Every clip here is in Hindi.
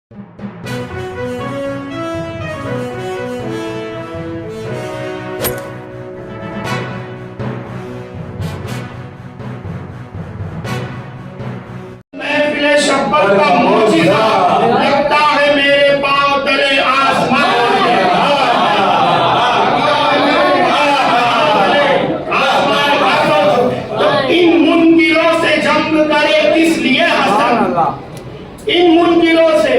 महफिले शब्बत का मौजिज़ा लगता है मेरे पाँव तले आसमान तो इन मुनकिरों से जंग करे किस लिए हसन, इन मुनकिरों से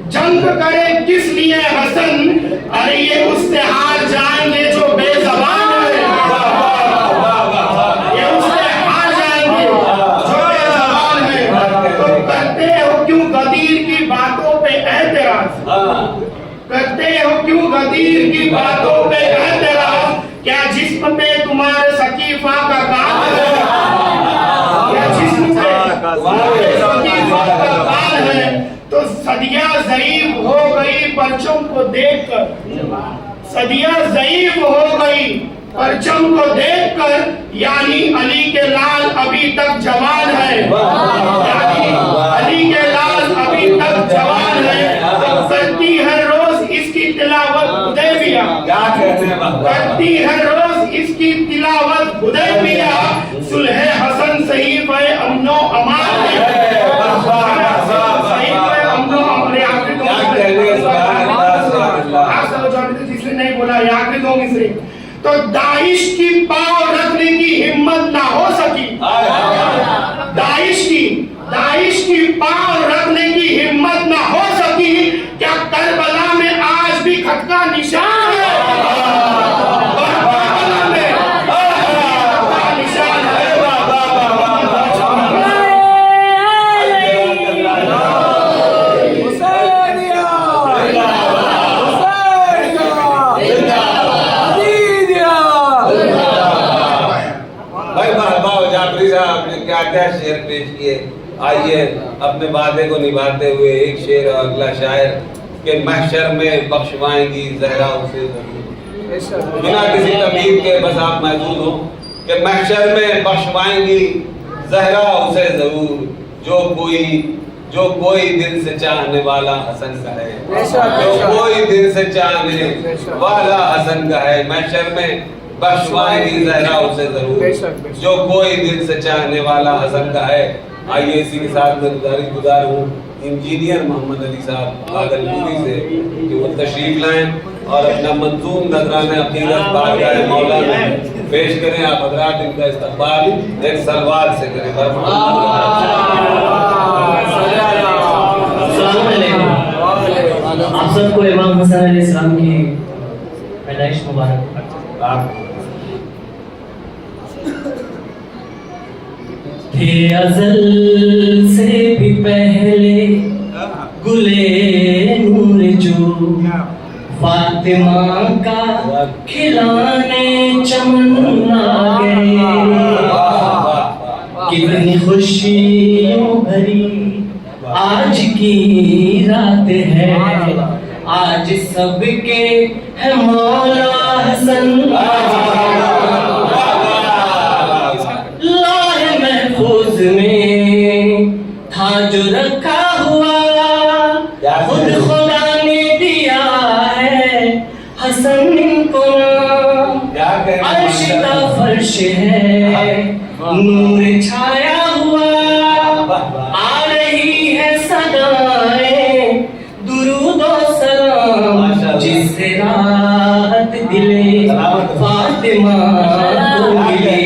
जंग करे किस लिए हसन, अरे ये उससे हार जाएंगे जो बेज़बान है, ये उससे हार जाएंगे जो बेज़बान है। तो करते हो क्यों गदीर की बातों पे एतराज, करते हो क्यों गदीर की बातों पे एतराज, क्या जिस्म पे तुम्हारे सकीफा का गाल है, क्या जिस्म पे तुम्हारे सकीफा का गाल है। तो सदियां ज़ईफ़ हो गई परचम को देखकर, सदियां ज़ईफ़ हो गई परचम को देखकर, यानी अली के लाल अभी तक जवान है, यानी अली के लाल अभी तक जवान है। तो करती है रोज इसकी तिलावत हुदैबिया, करती है रोज इसकी तिलावत हुदैबिया, सुलह हसन सहीफ है अमनो अमान है, जिसने नहीं बोला याद दो मिसरी। तो दाइश की पांव रखने की हिम्मत ना हो सकी, दाइश की पांव रखने की हिम्मत ना हो सकी, क्या करबला में आज भी खटका निशान है, करबला में खटका निशान है। आपने क्या क्या शेर पेश किए, आइए अपने वादे को निभाते हुए एक शेर और अगला शायर के महशर में बख्शवाएंगी जहरा उसे, बिना किसी तमीज के बस आप महसूस हो कि महशर में बख्शवाएंगी जहरा उसे जरूर, जो कोई दिल से चाहने वाला हसन का है, जो कोई दिल से चाहने वाला हसन का है, महशर में बख्शवाएंगी जहरा उसे जरूर, जो कोई दिल से चाहने वाला हसन का है। आइए इसी के साथ मैं गुजार हूँ इंजीनियर मोहम्मद अली साहब भागलपुरी से कि वो तशरीफ लाएं और अपना मंजूम नजराने अकीदत बारगाह मौला में पेश करें। आप हजरात इनका इस्तकबाल एक सलवार से करें। आप सबको इमाम हसन अलैहिस्सलाम की पैदाइश मुबारक। थे अज़ल से भी पहले गुले नूर जो फातिमा का खिलाने चमन आ गए, कितनी खुशियों भरी आज की रात है, आज सबके है मौला हसन, लाहे महफूज में था जो रखा हुआ, खुद खुदा ने दिया है हसन को नाम, अर्श का फर्श है नूर छाया हुआ, आ रही है सदाएं दुरूद और सलाम, जिससे राहत दिले फातिमा को मिली,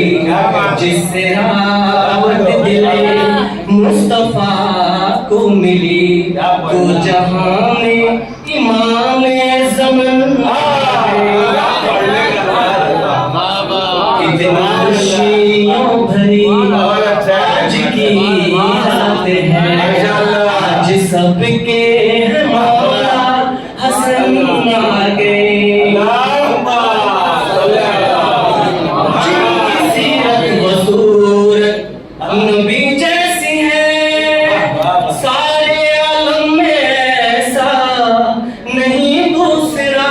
जिससे राहत दिले मुस्तफा को मिली, तो जहां में इमाम ज़मान कितनी खुशियों भरी आज की रात है, आज सबके मौला हसन आ गए। जिनकी सीरत व सूरत नबी जैसी है, सारे आलम में ऐसा नहीं दूसरा,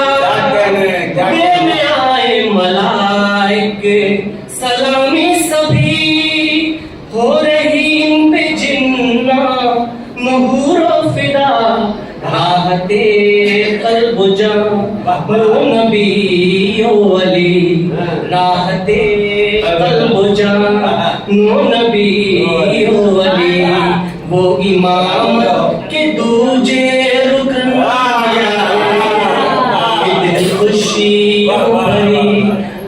देने आए मलाइक सलामी सभी, हो रही इन पे जिन्ना महूर फिदा। राहते कल्ब जान नबी ओ अली, राहते कल्ब जान नबी ओ अली, वो इमाम के दूजे रुकन दिल खुशी भरी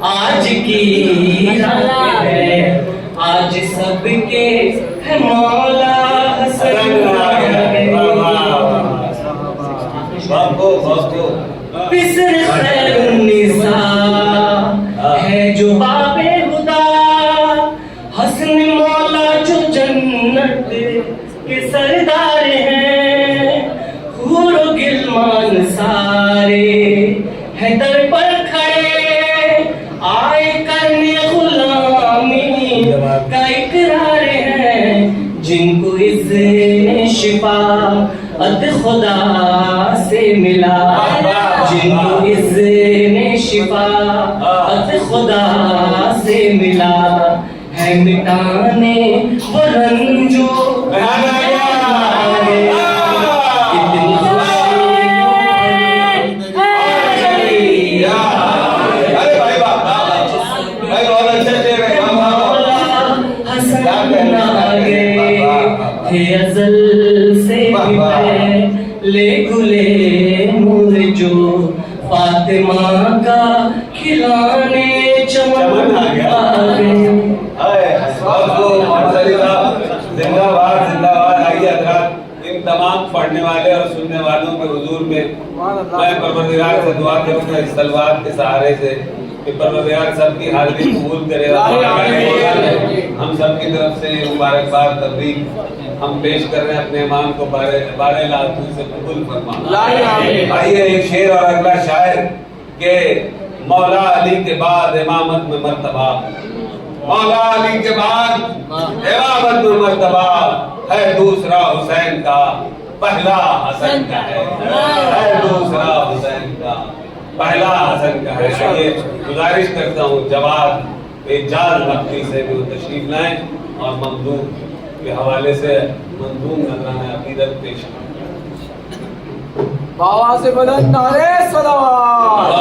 आज की रात है, आज सबके है मौला हसन बिसर खैरुन्निसा है जो बाबे हुदा, हसन मौला जो जन्नत के सरदार हैं, हूर व गिलमान सारे हैं दर पर खड़े, आए करने गुलामी का इकरार है, जिनको इज़्ने शिफा अद खुदा से मिला, जिनको इज़्ने शिफा अद खुदा से मिला, है मिटाने वो रंजो अज़ल से ले गुले नूर जो फातिमा का खिलाने चमन आ गए। जिंदाबाद जिंदाबाद। आइए हज़रात, इन तमाम पढ़ने वाले और सुनने वालों के हुजूर में मैं परवरदिगार से दुआ करूंगा इस तलवार के सहारे से कि परवरदिगार सबकी हाजिरी कबूल करे और हम सब की तरफ से मुबारकबाद तबरीक हम पेश कर रहे हैं अपने इमाम को बारे लातू से कबूल फरमा। आइए एक शेर और अगला शायर के मौला अली के बाद इमामत में मर्तबा, मौला अली के बाद इमामत में मर्तबा है दूसरा हुसैन का, पहला हसन का है दूसरा हुसैन का, पहला हसन का है। ये गुजारिश करता हूँ जवाब एजाज मक्की से भी तशरीफ लाएं और ममदूह के हवाले से मंजूम नजराना अकीदत पेश करें। बाबा से बुलंद नारे सलावत।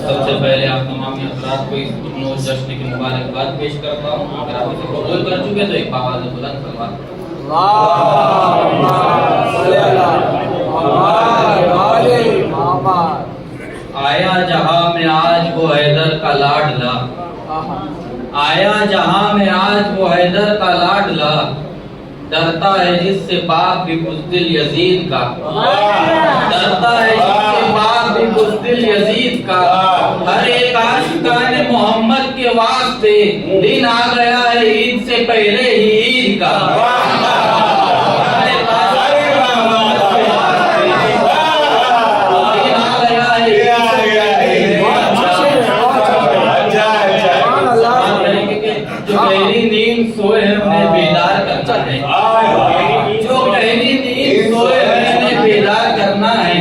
सबसे पहले आप तमाम हज़रात को इस नूर जश्न की मुबारकबाद पेश करता हूँ। अगर आप इसे कबूल कर चुके तो एक बाबा से बुलंद सलावत। आया जहां में आज वो हैदर का लाडला, आया जहां में आज वो हैदर का लाडला, डरता है जिससे बाप भी बुज़दिल यजीद का, डरता है जिससे बाप भी बुज़दिल यजीद का, हर एक आशिकाने मोहम्मद के वास्ते दिन आ गया है ईद से पहले ही ईद का। सोए हमें बेदार करना है, जो गहरी नींद सोए हमें बेदार करना है,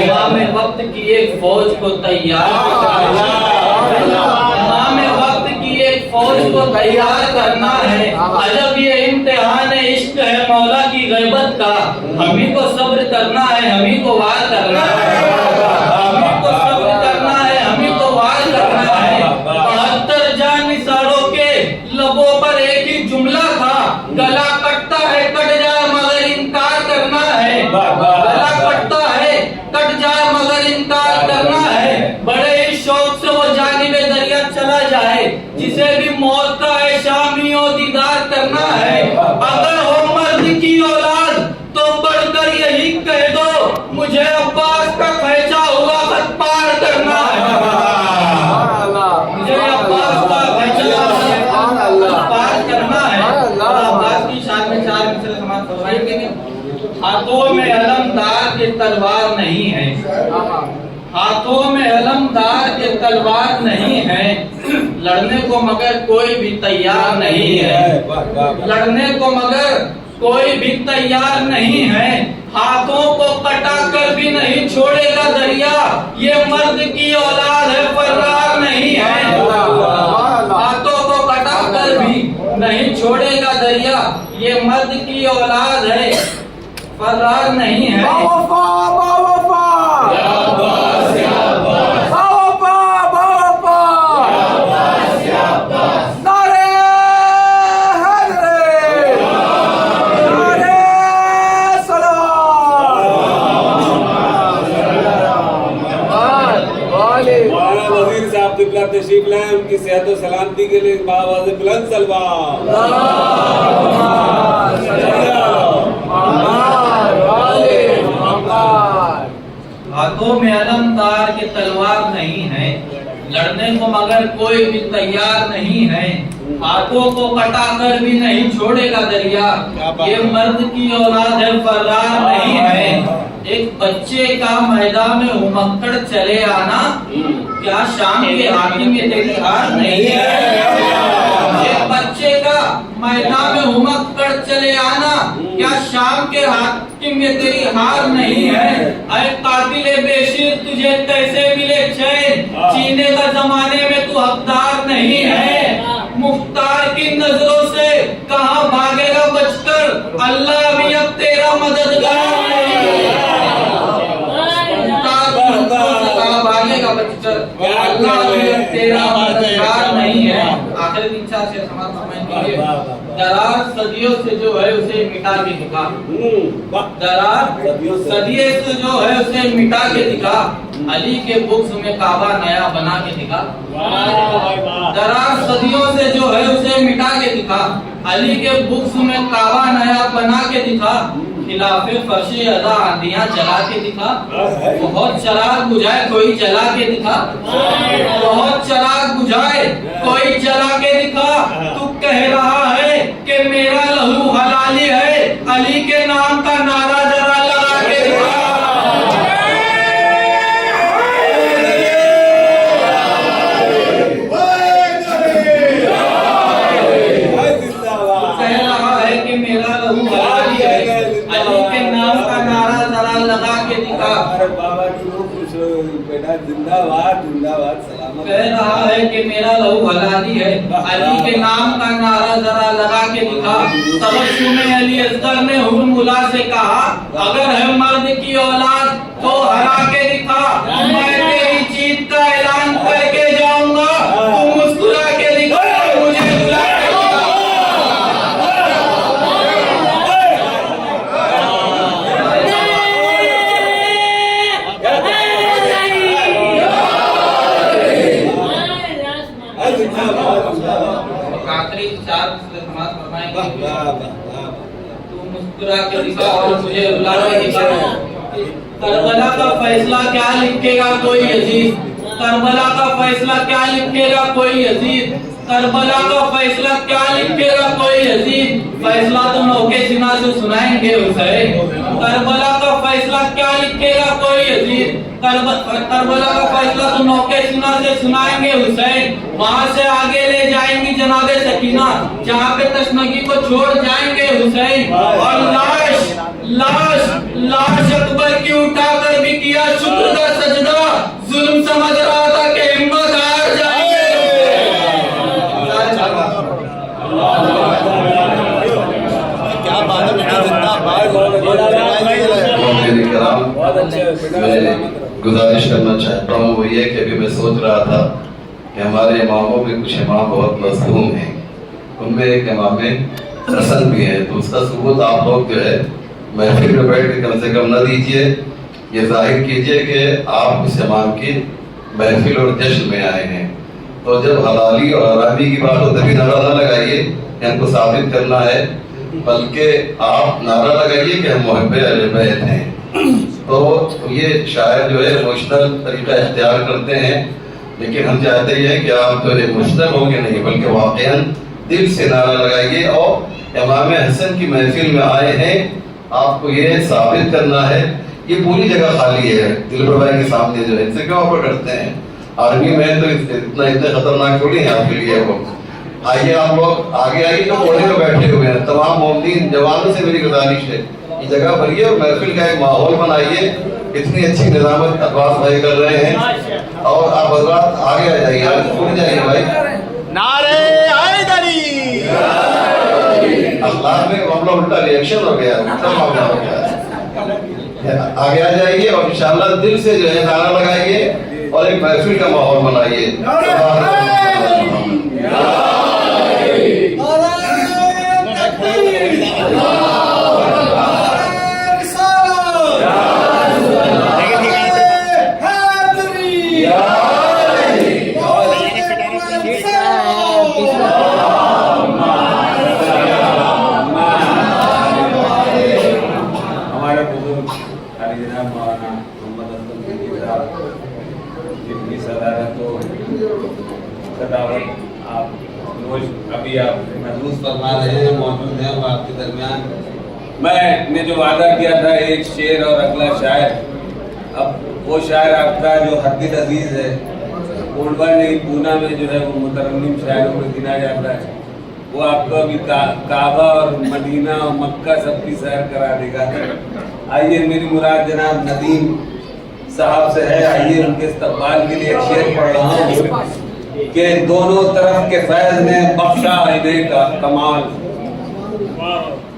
इमाम वक्त की एक फौज को तैयार करना है, इमाम वक्त की एक फौज को तैयार करना है। अजब ये इम्तिहान इश्क है मौला की गैबत का, हमी को सब्र करना है, हमी को वार करना है, हमी को सब्र करना है, हमी को वार करना है। 72 जानिसारों के लबों पर एक ही जुमला था, गला कटता है कट जाए मगर इनकार करना है, गला कटता है कट जाए मगर इनकार करना है। बड़े ही शौक से वो जानिबे दरिया चला जाए, जिसे भी मौत का है शामी और दीदार करना है। अगर हो मर्द की औलाद तो बढ़कर यही कह दो, मुझे अब्बास का खैचा हुआ खत पार करना है, मुझे अब्बास का खैचा पार करना है। अब्बास की शान में 4 मिसरे समाज फरमाएंगे। हाथों में अलमदार के तलवार नहीं है, हाथों में अलमदार के तलवार नहीं है, लड़ने को मगर कोई भी तैयार नहीं है, लड़ने को मगर कोई भी तैयार नहीं है। हाथों को कटा कर भी नहीं छोड़ेगा दरिया, ये मर्द की औलाद है फर्रार नहीं है। हाथों को कटा कर भी नहीं छोड़ेगा दरिया, ये मर्द की औलाद है, फरार नहीं है। बावफा बावफा बावफा बावफा नारे हैदरी नारे सलाम। वाले मौलाना वजीर साहब तिबला तशरीफ लाए, उनकी सेहत और सलामती के लिए बावाज़ बुलंद सलवात। हाथों में अलमदार के तलवार नहीं है, लड़ने को मगर कोई भी तैयार नहीं है, हाथों को कटाकर भी नहीं छोड़ेगा दरिया, ये मर्द की औलाद है, फरार नहीं है। एक बच्चे का मैदान में उमकड़ चले आना, क्या शाम के हाथी में तेरी हार नहीं है। एक बच्चे का मैदान में उमकड़ चले आना, क्या शाम के हाथी में तेरी हार नहीं है। अरे कातिले बेशिर तुझे कैसे मिले चैन, जीने का जमाने में तू हकदार नहीं है। मुख्तार की नजरों से कहाँ भागेगा बचकर, अल्लाह भी अब तेरा मददगार नहीं है। भागेगा बचकर, अल्लाह भी अब तेरा मददगार नहीं है। आखिर की इच्छा से समाप्त समझ दरार सदियों से जो है उसे मिटा के दिखा, दरार सदियों से जो है उसे मिटा के दिखा, अली के बुक्स में काबा नया बना के दिखा। दरार सदियों से जो है उसे मिटा के दिखा, अली के बुक्स में काबा नया बना के दिखा, खिलाफे फर्शे अदा आंधियां चला के दिखा। बहुत चराग बुझाए कोई जला के दिखा, बहुत चराग बुझाए कोई जला के दिखा। तू कह रहा है कि मेरा लहू हलाली है, अली के नाम का नारा जरा लगा के दिखा। कह रहा है कि मेरा लहू हलाली है, अली के नाम का नारा जरा लगा के दिखा। बाबा की वो खुश हो बेटा, जिंदाबाद जिंदाबाद सलामत। कह रहा है कि मेरा लहू हलाली है, अली के नाम का नारा जरा लगा के दिखा। तबस्सुम में अली असगर ने हुर्मुला से कहा, अगर है मर्द की औलाद तो हरा के दिखा। मैं तेरी जीत का ऐलान करके जाऊंगा, तू मुस्कुरा के दिखा, मुझे रुला के दिखा। आखिरी चार समाप्त फरमाएंगे, तू मुस्कुरा के दिखा और मुझे रुला के दिखा। करबला का फैसला क्या लिखेगा कोई अजीज, करबला का फैसला क्या लिखेगा कोई अजीज, करबला का फैसला क्या लिखेगा कोई अजीज। फैसला तो नौके सिना से सुनाएंगे हुसैन, करबला का फैसला क्या लिखेगा कोई अजीज, करबला का फैसला तो नौके सिना से सुनाएंगे हुसैन। वहाँ से आगे ले जाएंगी जनाबे सकीना, जहाँ पे तशनगी को छोड़ जाएंगे हुसैन। और लाश लाश लाश अकबर की उठाकर भी किया शुक्र का सजदा, जुल्म समझ रहा था कि हिम्मत हार जाएंगे। क्या बात है बेटा, जिंदाबाद। मैं गुजारिश करना चाहता हूँ वो ये कि अभी मैं सोच रहा था कि हमारे इमामों में कुछ इमाम बहुत मज़लूम हैं, उनमें एक इमाम हसन भी है, तो उसका सबूत आप लोग जो है महफिल में बैठ के कम से कम न दीजिए, ये जाहिर कीजिए कि आप उस इमाम की महफिल और जश्न में आए हैं। तो जब हलाली और हरामी की बात हो तभी नारा ना लगाइए कि हमको साबित करना है, बल्कि आप नारा लगाइए कि हम मुहब्बे अहले बैत हैं। तो ये शायर जो है इमोशनल तरीका इख्तियार करते हैं, लेकिन हम चाहते हैं कि आप जो इमोशनल होंगे नहीं बल्कि वाकईन दिल से नारा लगाइए और इमाम हसन की महफिल में आए हैं, आपको ये साबित करना है। ये पूरी जगह खाली है दिलबर भाई के सामने जो है, इनसे क्यों आप डरते हैं? आर्मी में तो इतने खतरनाक थोड़ी है आपके लिए वो। आइए आप लोग आगे आइए, तो कोने में बैठे हुए हैं तमाम मोमिन जवानों से मेरी गुजारिश है, ये जगह भरिए और महफिल का एक माहौल बनाइए। इतनी अच्छी निजामत अब्बास भाई कर रहे हैं और आप हजरात आगे आ जाइए, आगे जाइए भाई। नारे हैदरी। उल्टा रिएक्शन हो गया, उल्टा मामला हो गया। आगे आ जाइए और इंशाल्लाह दिल से जो है नारा लगाइए और एक महफिल का माहौल बनाइए। जिनकी सदारत तो सदावत आप रोज अभी आप महसूस फरमा रहे हैं, मौजूद हैं और आपके दरमियान मैंने जो वादा किया था एक शेर और अगला शायर, अब वो शायर आपका जो हदीद अजीज है कोल्बा नहीं पूना में जो है वो मुतरन्निम शायरों में गिना जाता है, वो आपको अभी काबा और मदीना और मक्का सबकी सैर करा देगा। आइए मेरी मुराद जनाब नदीम साहब से है, आइए उनके इस्तकबाल के लिए एक शेर पढ़ रहा हूँ कि दोनों तरफ के फैज ने बख्शा इन्हें का कमाल,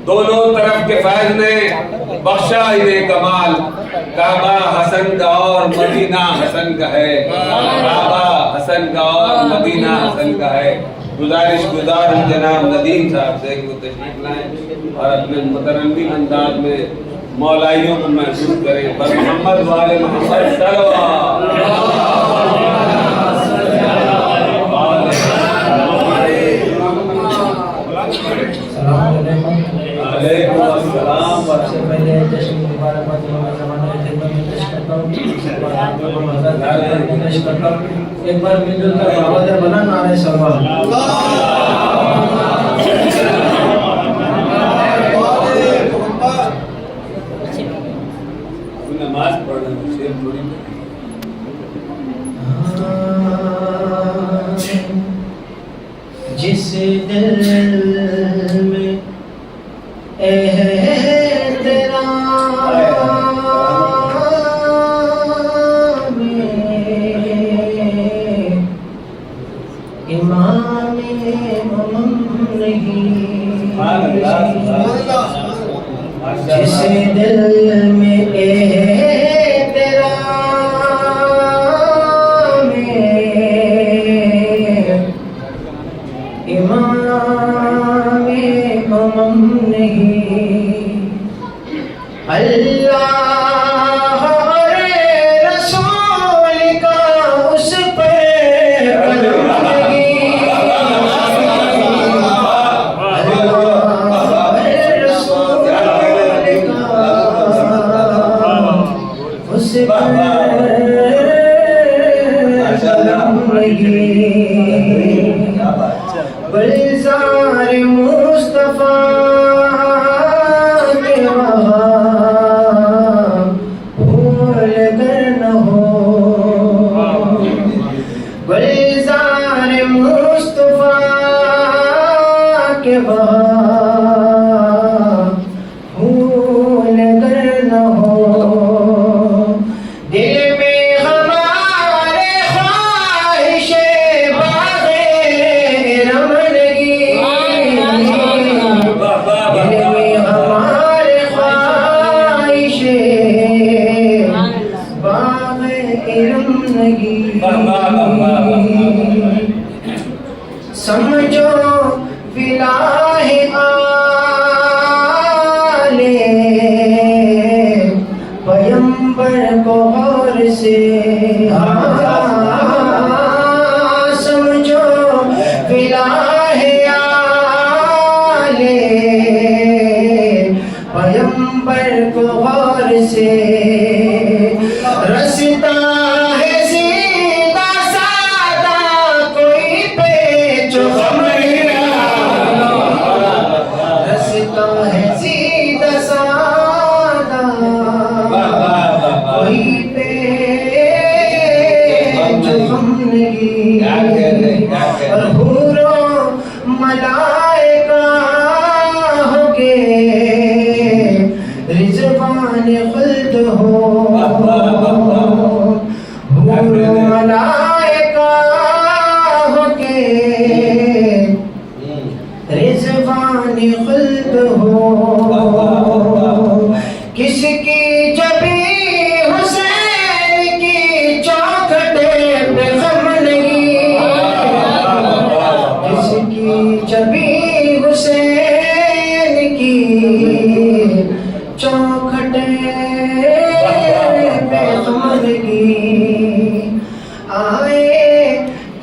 दोनों तरफ के फैज ने बख्शा इन्हें कमाल, काबा हसन का और मदीना हसन का है, काबा हसन का और मदीना हसन का है। गुजारिश गुजार जनाब नदीम साहब से कि वो तशरीफ लाएं और अपने मुतरन्निम अंदाज में मौलाइयों को महसूस करें। पर मोहम्मद वाले मोहम्मद सबसे पहले जश्न मुबारकबाद एक बार मिलजुल कर आवाज़ बना नारे सलवार। नमाज पढ़ना शेर थोड़ी जिस दिल में तेरा इमाम नहीं, जिस दिल में तेरा इमाम नहीं, अल्लाह रसूल का उस पे गुलजार मुस्तफा के वहाँ भूल कर न हो, गुलजार मुस्तफा के वहाँ भूल कर न हो। दिल में हमारे ख्वाहिशे बाग़े रमनगी, दिल में हमारे ख्वाहिशे बाग़े रमनगी। समझो विलाहे आले पैगंबर को गौर से, समझो विलाहे आले पैगंबर को गौर से। रस्ता है सीधा सादा कोई पेच रस्ता है सीधा सादा कोई पेच और हूरो मलाइका होगे रिज़वान खुल्द हो, हूरो मलाइका होगे रिज़वान खुल्द हो, किसकी जबी हुसैन की चौखटे पे गम नहीं, किसकी जबी हुसैन की चौखटे पे गम नहीं। आए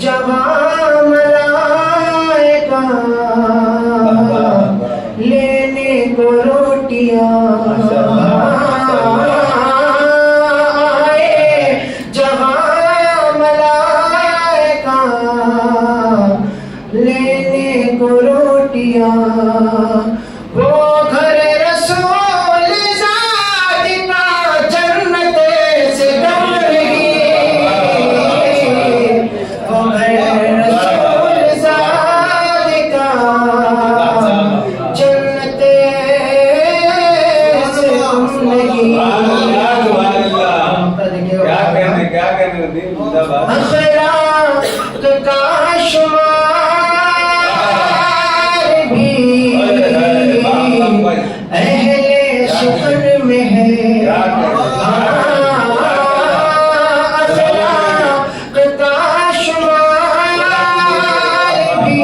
जवां मलाइका लेने को रोटियां, आए जवां मलाइका लेने को रोटियां, वो घर रसूल ज़ाद का जन्नत से कम नहीं, वो घर रसूल ज़ाद का जन्नत से कम नहीं। क्या कहने दिन जिंदाबाद। अखलाक का शुमार भी अहले सुखन में है, अखलाक का शुमार भी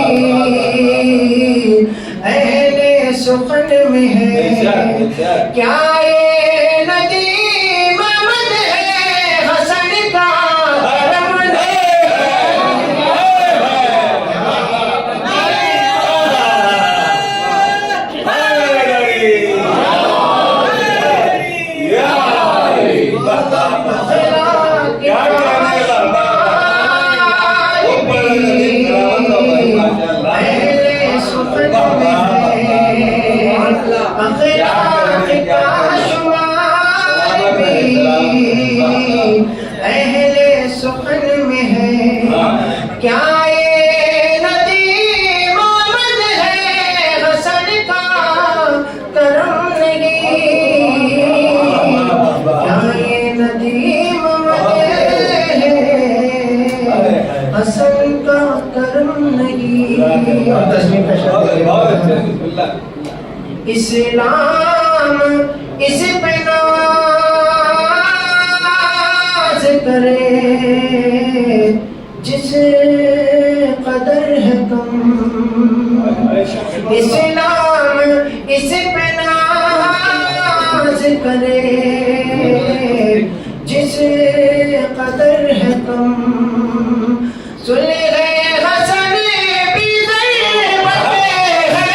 अहले सुखन में है। क्या ये नदीम अहमद है हसन का करम अहले सुखन में है। क्या ये नदीम अहमद है हसन का करम नहीं, क्या ये नदीम अहमद है हसन का करम नहीं। इस्लाम इस पे नाज करे जिस कदर है कम, इस्लाम इस पे नाज करे जिस कदर है कम। सुलह हसन भी ज़रूरत है,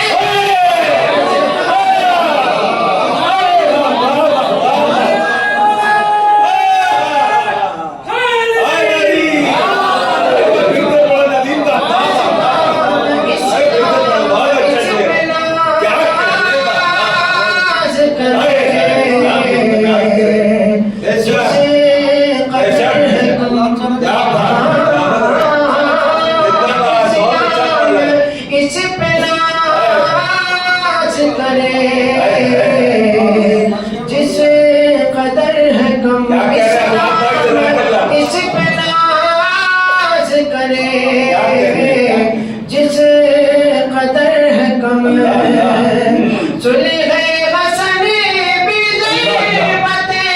इस पे नाज करे जिस कदर है कम, इस पे नाज करे जिस कदर है कम। सुलह हसन भी ज़रूरत है,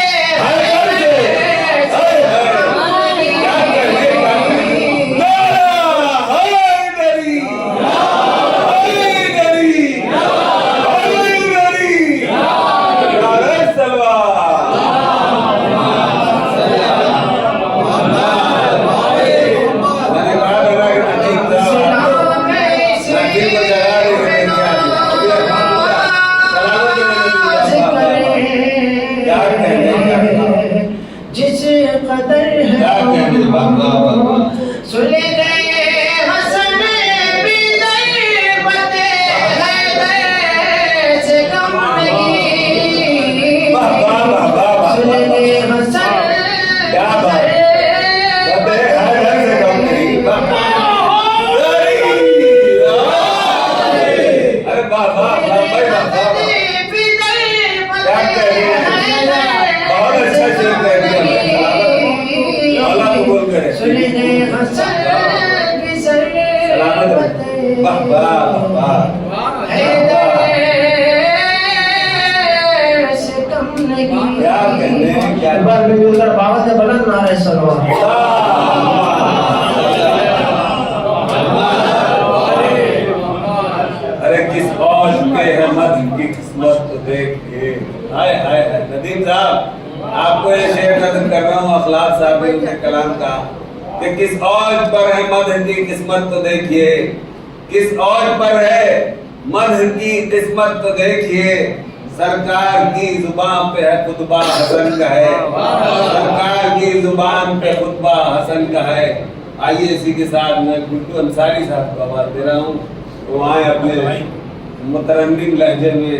जिस कदर है सुलह हसन भी ज़रूरत है से कम नहीं, सुलह हसन वाह वाह वाह। एक बार मिलकर बाबा से बुलंद नारे सलवात। अरे किस औज पे है मद की किस्मत तो देखिए। हाय हाय हाय नदीम साहब, आपको ये शेर नज़र कर रहा हूँ अखलाक साहब ने कलाम का कि किस औज पर है मद की किस्मत तो देखिए, किस औज पर है मद की किस्मत तो देखिए, सरकार की जुबान पे है खुतबा हसन का है, सरकार की जुबान पे खुतबा हसन का है। आइए इसी के साथ मैं गुड्डू अंसारी साहब को आवाज दे रहा हूँ, तो आए अपने मुतरन्निम लहजे में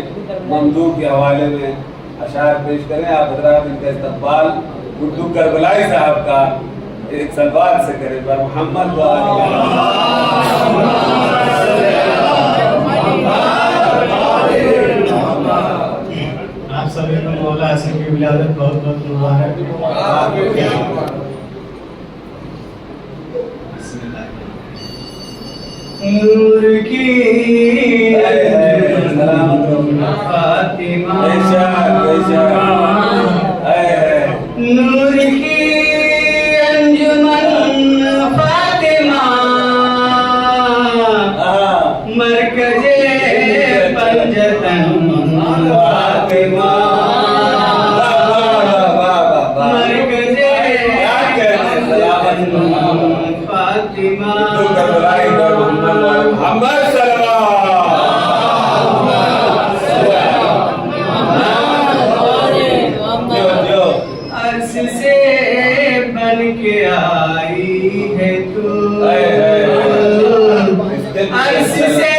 ममदू के हवाले में अशार पेश करें। आप हजरात इनका इस्तकबाल गुड्डू करबलाई साहब का एक सलवात से करें पर मोहम्मद आप सभी को मौला हसन की विलादत बहुत बहुत मुबारक। नूर की फातिमा, नूर की अंजुमन फातिमा, मरकजे पंजतन फातिमा, मरकजे फातिमा, अर्श से बन के आई है तू, अर्श से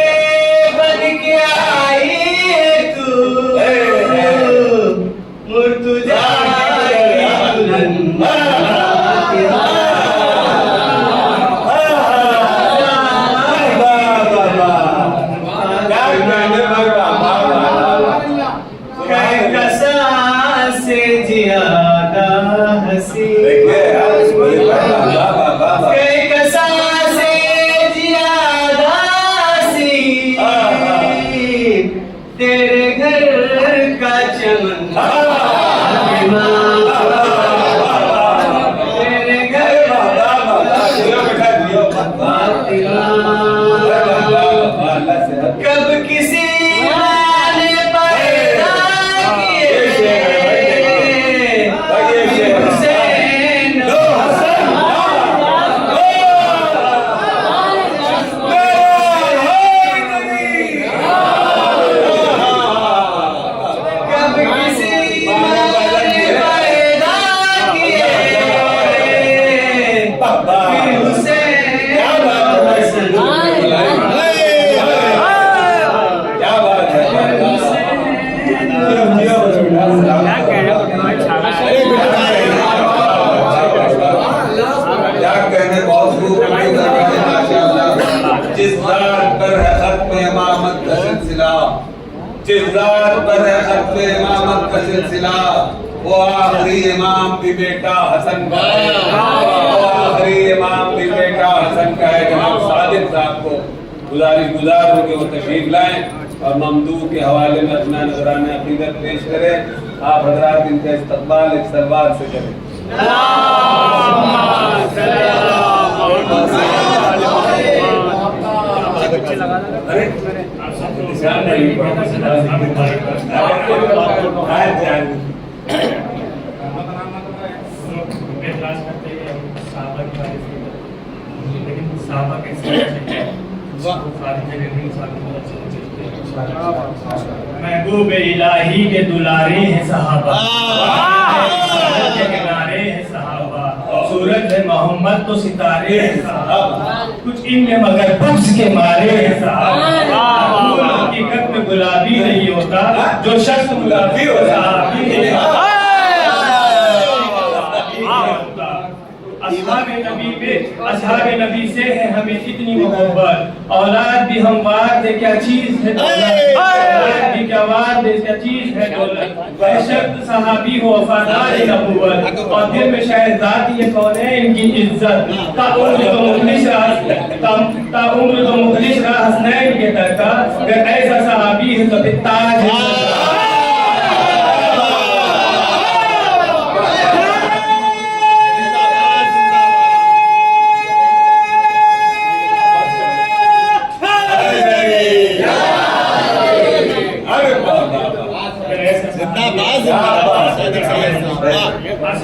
बन के आई है तू, मुर्तजा की दुल्हन से जियादा हसी, कसा से जियादा हसी, तेरे घर का चमन तेरे घर कब किसी जिस जात पर है खत्म इमामत का सिलसिला, जिस जात पर है खत्म इमामत का सिलसिला, वो आखिरी इमाम भी बेटा हसन का है, वो आखिरी इमाम भी बेटा हसन का है। जनाब सादिक साहब को गुजार हो के वो तशरीफ लाएं और ममदू के हवाले में अपना नजराना अकीदत पेश करें। आप हजरात इनका इस्तकबाल एक सलवार से करें। महबूब इलाही के दुलारे हैं सहाबा, के किनारे हैं सहाबा, सूरज है मोहम्मद तो सितारे हैं सहाबा, कुछ इनमें मगर बुक्स के मारे हैं सहाबा। हकीकत में गुलाबी नहीं होता जो शख्स गुलाबी होता, असहाबे नबी से है हमें इतनी मोहब्बत, औलाद भी हमवार दे क्या चीज है दौलत, औलाद भी क्या वार दे क्या चीज है दौलत, बेशर्त सहाबी हो वफादार नबूवत, और दिल में शहजादी ये कौन है इनकी इज्जत, ताउम्र तो मुखलिस रहा हसनैन के तरका, अगर ऐसा सहाबी है तो फिर ताज है।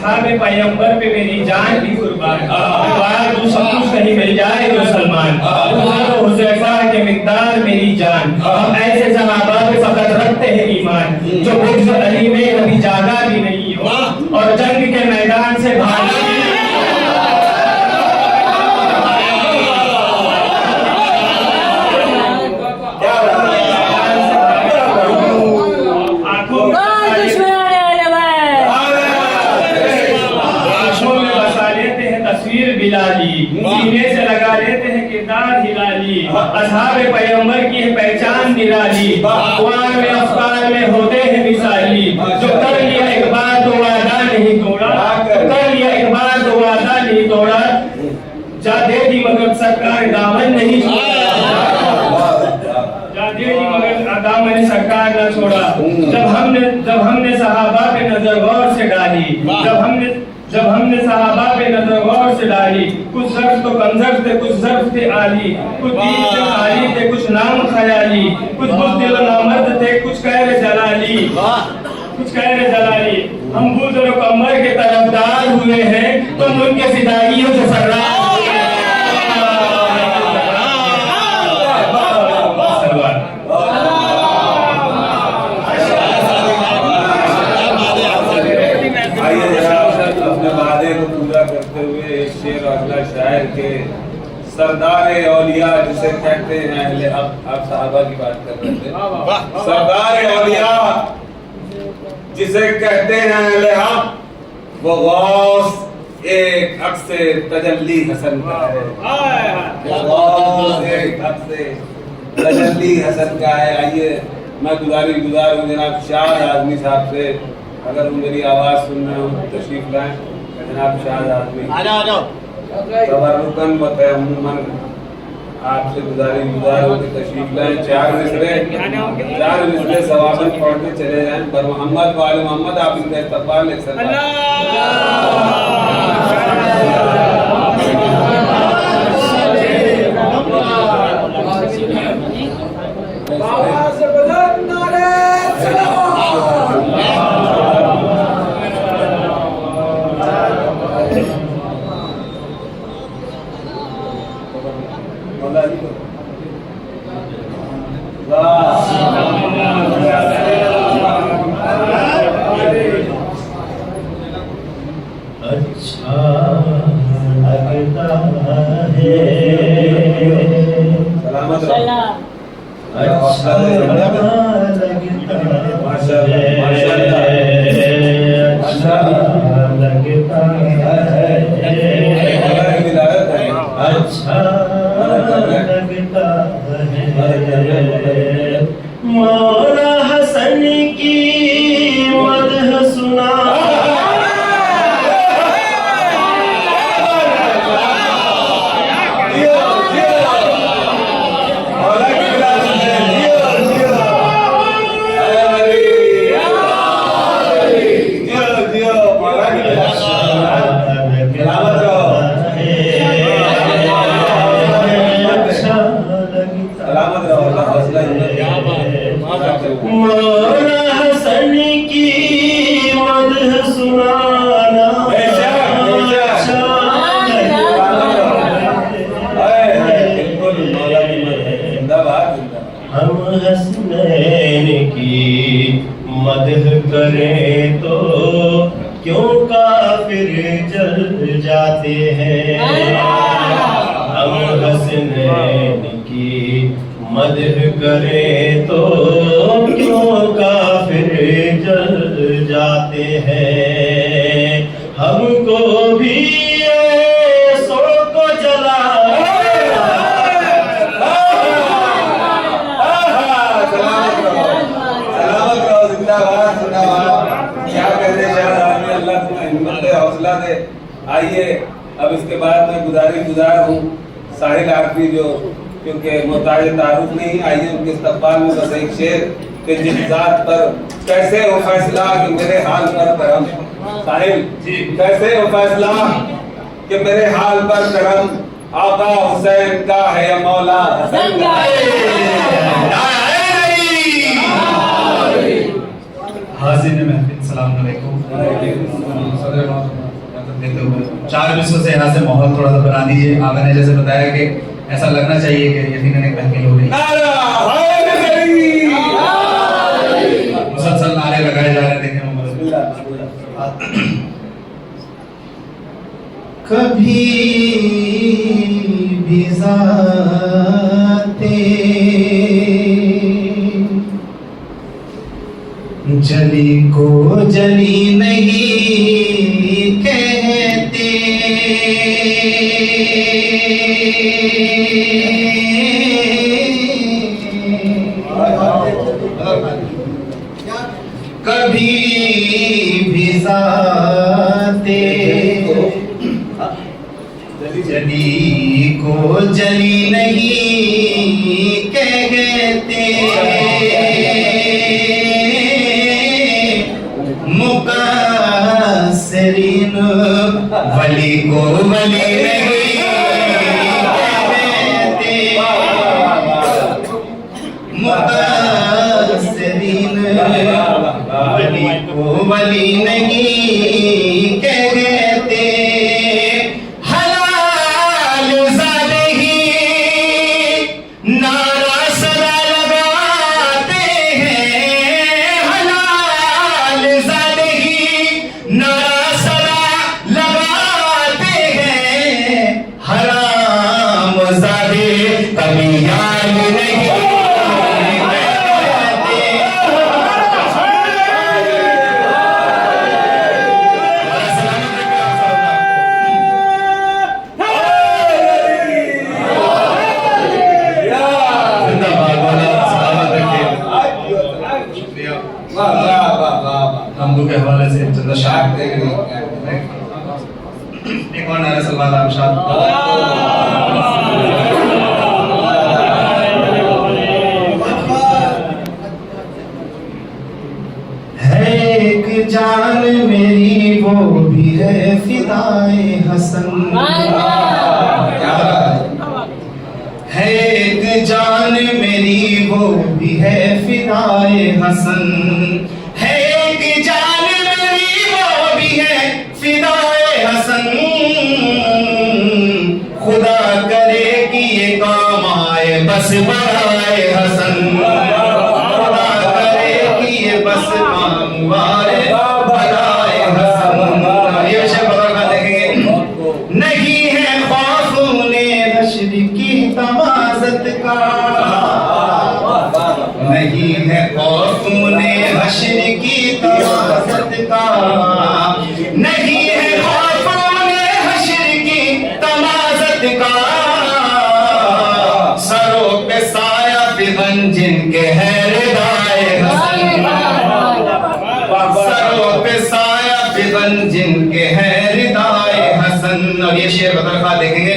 असहाबे पैगंबर पे मेरी जान भी कुर्बान। दोबारा तू सब कुछ कहीं मिल जाए जो सलमान, तो हुज़ैफा के मिक़दार मेरी जान। हम ऐसे सहाबा पे फकत रखते हैं ईमान, जो बुग़्ज़ अली में कभी जागा भी नहीं हो और जंग के मैदान से भागा भी नहीं। सीने से लगा लेते हैं किरदार हिलाली, असहाबे पैगंबर की है पहचान निराली, अक़वाल में अफ़कार में होते हैं मिसाली। जो कर लिया एक बार तो वादा नहीं तोड़ा, कर लिया एक बार तो वादा नहीं तोड़ा, जा दे दी मगर सरकार दामन नहीं छोड़ा, जा दे दी मगर दामन सरकार न छोड़ा। जब हमने सहाबा पे नजर गौर से डाली, जब हमने सहाबा पे नजर गौर से डाली, कुछ शख्स तो कंजर थे, कुछ ज़र्फ थे आली, कुछ दीन से खाली थे, कुछ नाम ख्याली, कुछ बुज़दिल नामर्द थे, कुछ कहरे जलाली, कुछ कहरे जलाली। हम बुज़्र कमर के तरफदार हुए हैं, तुम उनके फिदाइयों से फर्रार। करते हुए एक शेर अगला शायर के सरदार औलिया जिसे कहते हैं अहले हक, आप साहबा की बात कर रहे थे, सरदार औलिया जिसे कहते हैं अहले हक, वो गौस एक हक से तजल्ली हसन का है, वो गौस एक हक से तजल्ली हसन का है। आइए मैं गुजार हूँ जनाब शाह आजमी साहब से, अगर वो मेरी आवाज़ सुन रहे हो तशरीफ लाएं। जनाब शाह आजमी तबर्रुकन व तयम्मुमन आपसे गुजार होकर तशरीफ लाएं। चार मिसरे सवाबन पढ़ते चले जाएं। बर मोहम्मद वाले मोहम्मद आप इनका इस्तकबाल एक अच्छा लगता है, सलामत अच्छा लगता है। मौला हसन की मदह सुना, मौला हसन की मदह सुनाना, हम हसनैन की मदह करें तो क्यों काफिर जल जाते हैं। हम हसनैन की मदह करें तो क्यों काफिर जल जाते हैं। हमको भी सो को जला, क्या कहते हैं अल्लाह तुम्हें हिम्मत दे, हौसला दे। आइए अब इसके बाद मैं गुजार हूँ साहिल आरफी जो क्योंकि मोहताज तारुफ नहीं, आइए उनके इस्तकबाल में बस एक शेर के जिस जात पर कैसे हो फैसला कि मेरे हाल पर करम। साहिल कैसे हो फैसला कि मेरे हाल पर करम, आका हुसैन का है या मौला हसन का है। हाज़िर महफिल सलाम अलैकुम। 4 विश्व से यहाँ से माहौल थोड़ा सा बना दीजिए। आपने जैसे बताया कि ऐसा लगना चाहिए कि यकीनन एक महफिल हो गई। मुसलसल नारे लगाए जा रहे देखें। कभी भी ज़ाते जली को जली नहीं कहते, कभी भी ज़ाते जली को जली नहीं कहते, मुक़स्सिरीन वली को वली नहीं कहते, मुक़स्सिरीन वली को वली नहीं कहते। हलाल ज़ादगी नारा सदा लगाते हैं, हलाल ज़ादगी नारा सदा लगाते हैं, हराम ज़ादे कभी याद नहीं हमदू के हवाले से चंदा शाह एक और नारे सलमान आमशाद। है एक जान मेरी वो भी है फिदाए हसन, है एक जान मेरी वो भी है फिदाए हसन, है एक जान मेरी वो भी है फिदाए हसन, खुदा करे कि ये काम आए बस बढ़ाए हसन, खुदा करे कि ये बस काम आए बढ़ाए हसन। ये विषय बदल देखेंगे। नहीं है खौफ उन्हें हश्र की तमाज़त का, नहीं है खौफ उन्हें हश्र की तमाज़त का, नहीं है खौफ उन्हें हश्र की तमाज़त का, सरों पे साया फिगन जिनके है रिदाए हसन, सरों पे साया फिगन जिनके है रिदाए हसन। और ये शेर बदल खा देखेंगे।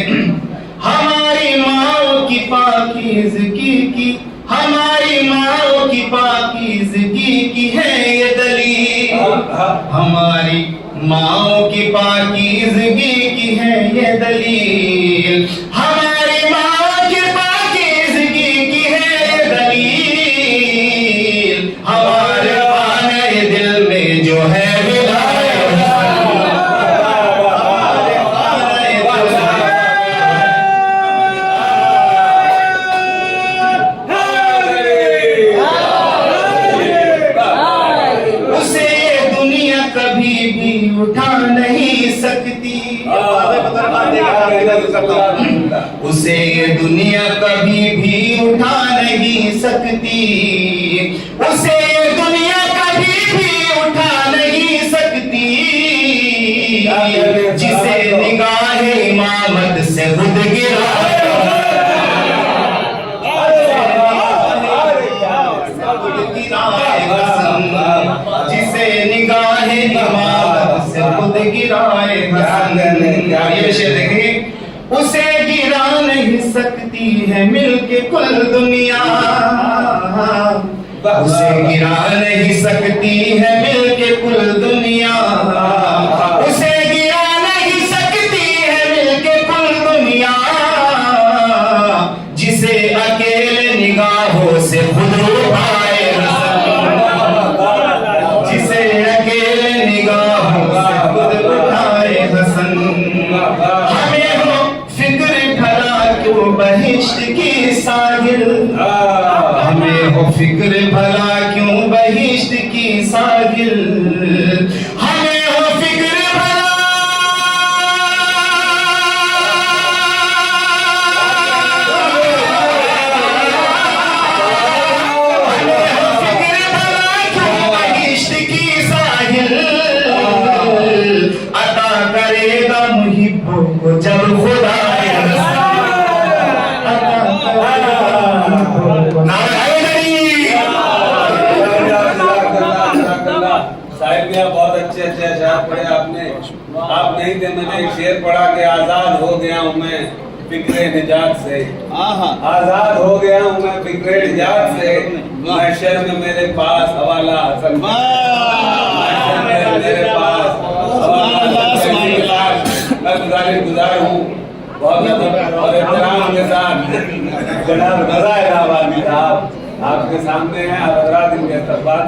हमारी माओ की पाकीज़गी की, हमारी माओ की पाकीज़गी की है ये दलील, हमारी माओ की पाकीज़गी की है ये दलील, हमारी माओ की पाकीज़गी की है ये दलील, हमारे खाने दिल में जो है उठा नहीं सकती, उसे ये दुनिया कभी भी उठा नहीं सकती, उसे ये दुनिया कभी भी उठा नहीं सकती, जिसे निगाहे इमामत से खुद गिराए, जिसे निगाहे इमामत से खुद गिराए हसन। ये विषय देखेंगे। उसे गिरा नहीं सकती है मिलके कुल दुनिया, उसे गिरा नहीं सकती है मिलके कुल दुनिया, उसे गिरा नहीं सकती है मिलके कुल दुनिया, जिसे अकेले निगाहों से खुद उठाए हसन, जिसे अकेले निगाहों से खुद उठाए हसन। फिक्र भला क्यों बहिश्त की साहिल, हमें हो फिक्र भला बहिश्त की साहिल, अता करेगा मुहिब्बों को जब खुदा साहिब भैया बहुत अच्छे अच्छे अशआर पढ़े आपने। आप नहीं थे, मैंने एक शेर पढ़ा कि आजाद हो गया हूँ मैं फिक्रे निजात से, आजाद हो गया हूँ मैं फिक्रे निजात से, महशर में मेरे पास हवाला हसन, महशर में मेरे पास हवाला हसन, मैं गुज़ार हूँ बहुत और एहतराम के साथ जनाब रज़ा इलाहाबादी साहब आपके सामने हैं। आप हज़रात इनके इस्तक़बाल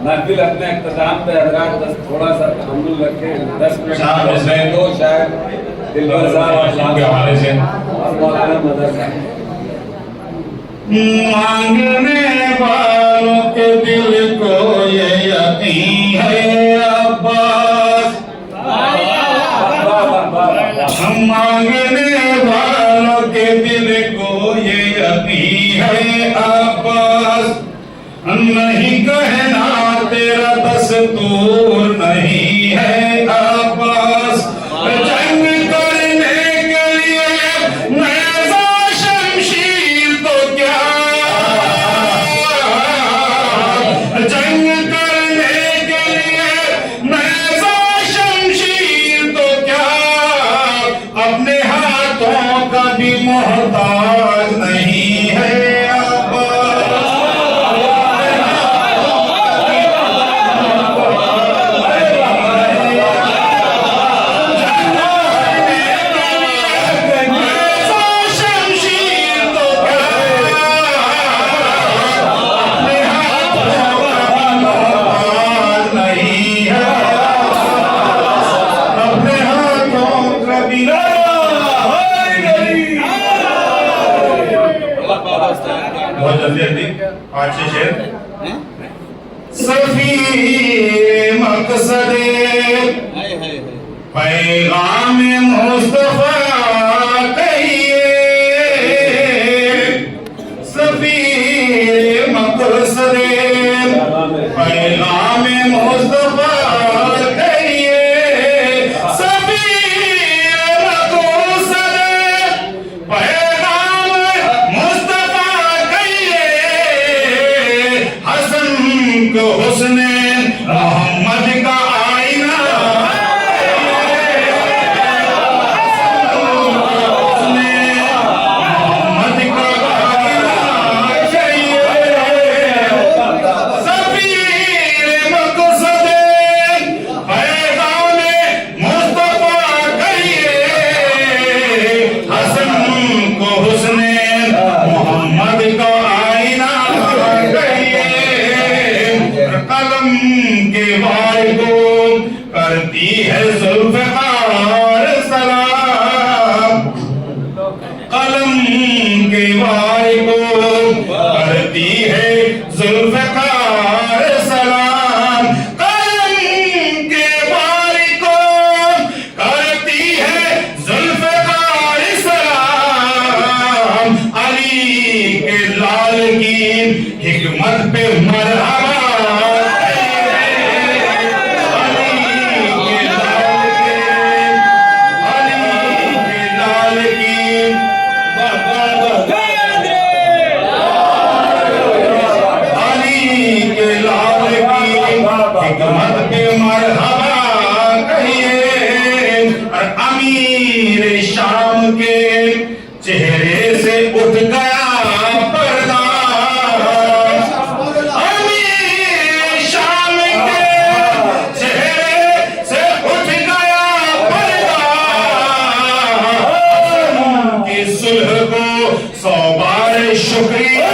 महफिल अपने इख्तिताम पे हज़रात बस थोड़ा सा तहम्मुल रखें, 10 मिनट में दो शायर दिलबर साहब के हवाले से और मौलाना मदर साहब। मांगने वालों के दिल को ये यकीन है अब्बास, मांगने वालों के दिल को ये यकीन है अब्बास, नहीं कहना तेरा दस्तूर नहीं है अब्बास, जंग करने के लिए नेज़ा शमशीर तो क्या, जंग करने के लिए नेज़ा शमशीर तो क्या, अपने हाथों का भी मोहताज नहीं है बहुत जल्दी आज से शेर सफी मकसदे पैगाम मुस्तफा कहिए, सफी मकसदे पैगाम मुस्तफा कहिए, सफी मकसदे पैगाम मुस्तफा कहिए, हसन को हुस्ने मोहम्मद का आईना, मोहम्मद का आईना चाहिए, सफीर मकसदे पैगाम मुस्तफा कहिए, हसन को हुस्ने मोहम्मद का आईना कहिए, कलम के वार को करती है जुल्फ़कार सलाम, कलम के वार को करती है जुल्फ़कार सलाम, कलम के वार को करती है जुल्फ़कार सलाम, अली के लाल की हिकमत पे मरहबा, हिकमत पे मरहबा कहिए, और अमीर शाम के चेहरे से उठ गया पर्दा, अमीर शाम के चेहरे से उठ गया पर्दा, की सुलह को 100 बार शुक्रिया,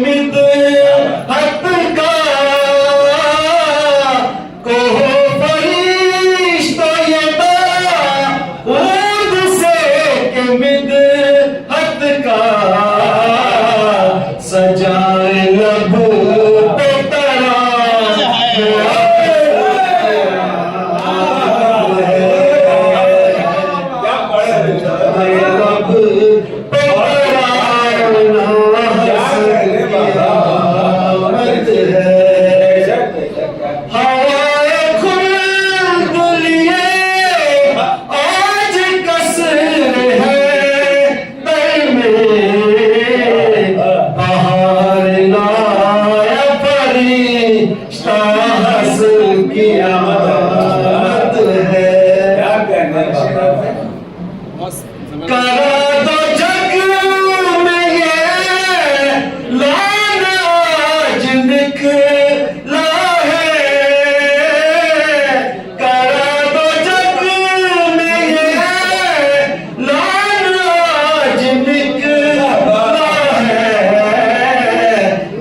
मिदहत का को फरिश्ता ये दाऊद से के मिदहत का सजाए लब पे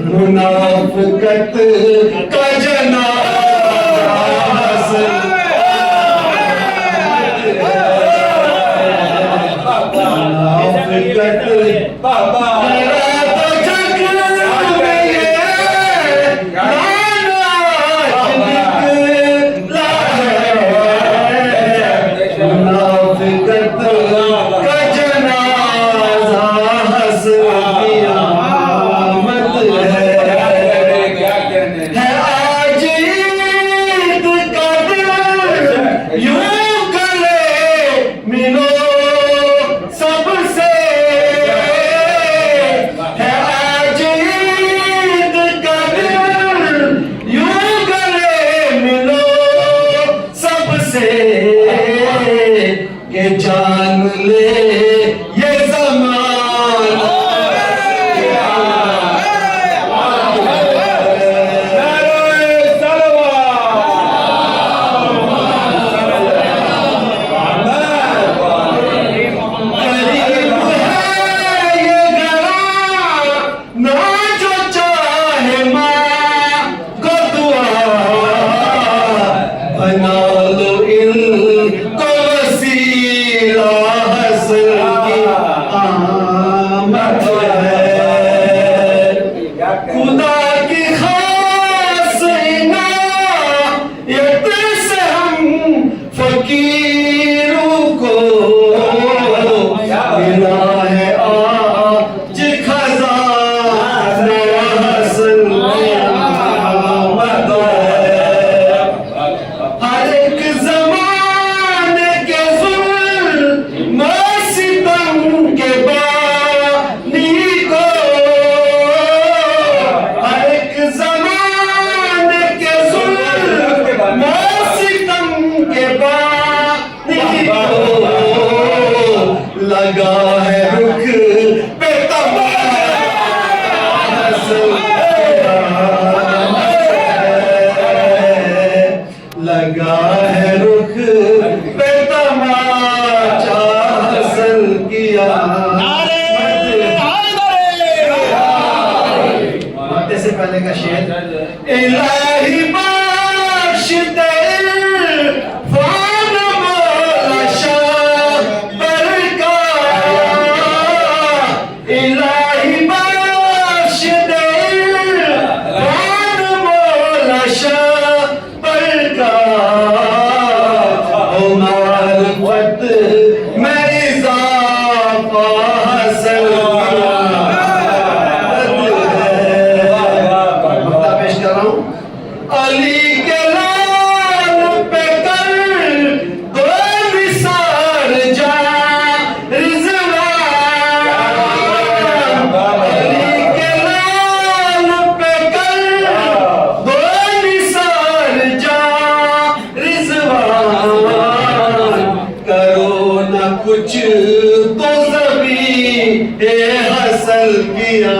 मुनाफिकत का जान ले ये ज़माना खुदा की खास इनायत से हम फकीरों को मिला है आज खजाना हसन आमद है। हर एक ज़माने के ज़ुल्म सितम के बानी को लगा है रुख पे लगा है रुख पे तमाचा हसल किया मरते से पहले का शेर इलाही बख्श दे कुछ तो सभी हासिल किया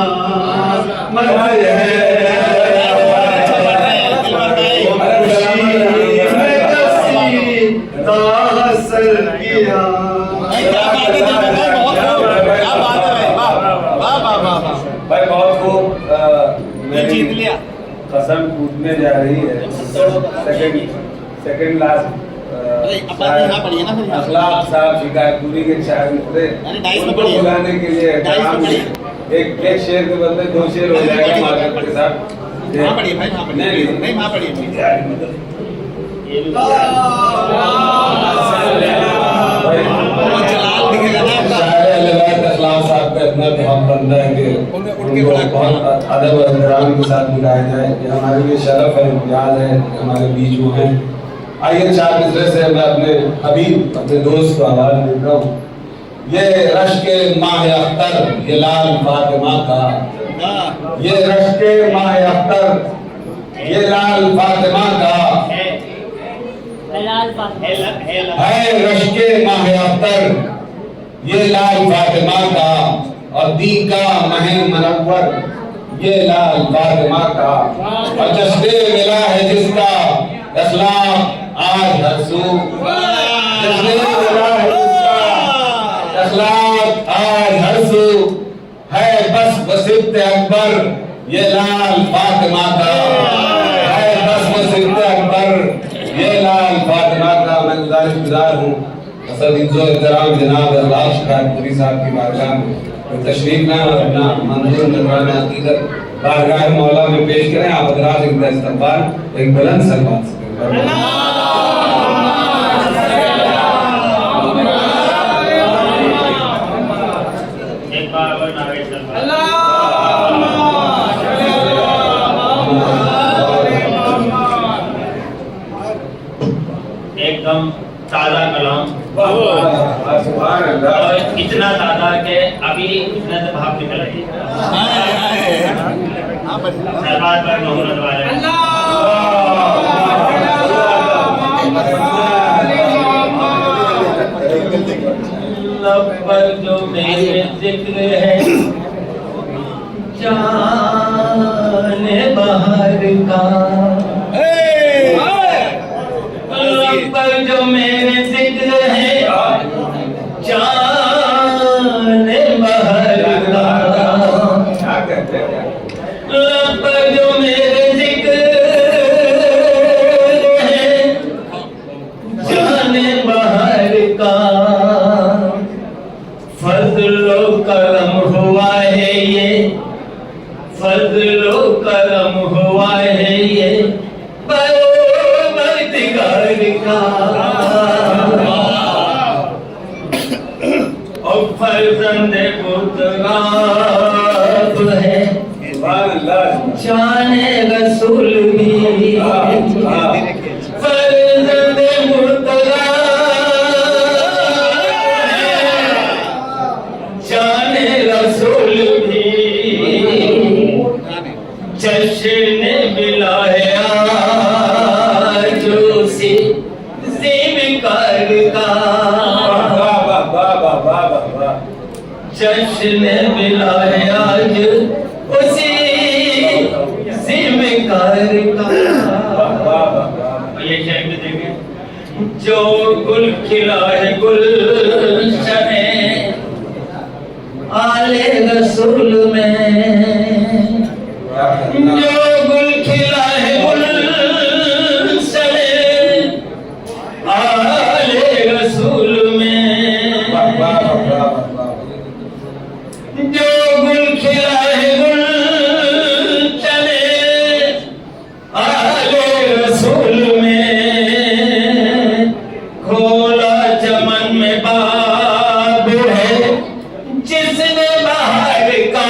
मत है हासिल किया भाई बहुत खूब जीत लिया। कसम टूटने जा रही है। सेकंड लास्ट अखलाक साहब शिकायतपुरी के शायर उतरे, उनको बुलाने के लिए एक शेर के बदले 2 शेर हो जाएगा मार्केट के साथ। साहब का इतना बहुत बनता है कि उनको बहुत अदब और एहतराम के साथ बुलाया जाए। ये हमारे लिए शरफ है, इम्तियाज है, हमारे बीच में है। आइए 4 मिसरे से मैं अपने हबीब, अपने दोस्त को आवाज देता हूँ। ये रश्के माह अख्तर, ये लाल फातिमा का, ये रश्के माह अख्तर, ये लाल फातिमा का है, रश्के माह अख्तर, ये लाल फातिमा का, और दी का मह मनव्वर, ये लाल फातिमा का, और जश्न मिला है जिसका इस्लाम आज हर सू, जश्न मिला है जिसका इस्लाम आज हर सू, है बस वसीयत अकबर, ये लाल फातिमा का, है बस वसीयत अकबर, ये लाल फातिमा का। मैं गुज़ार हूँ असद इज्जो एहतराम जनाब अल्लाह शिकायतपुरी साहब की बारगाह में तशरीफ लाएं और अपना मंजूर नजराना अकीदत बारगाह मौला में पेश करें। आप हज़रात इनका इस्तकबाल एक बुलंद सलमान से एकदम ताज़ा कलाम और इतना ताज़ा के अभी इतना से भाव निकल रही है। सरकार पर मोहम्मद वाले लब पर जो मेरे जिक्र है जाने बाहर का, पर जो मेरे जिक्र है जाने बाहर का, पर जो मेरे जिक्र है जाने बाहर का, फज़्लो करम हुआ है ये, फज़्लो करम हुआ है ये और फर्जंदे पुतराब है जाने रसूल भी, फर्जंदे पुतराब जाने रसूल भी, जश्न मिला है जश्न मिला है आज उसी ज़िम्मेदार का। ये शेर में देखें, जो गुल खिला है गुलशने आले रसूल में, जो गुल खिला है गुलशने आले रसूल में, जो गुल खिला है गुल चले आले रसूल में, खोला चमन में बाब है जिसने बाहर का,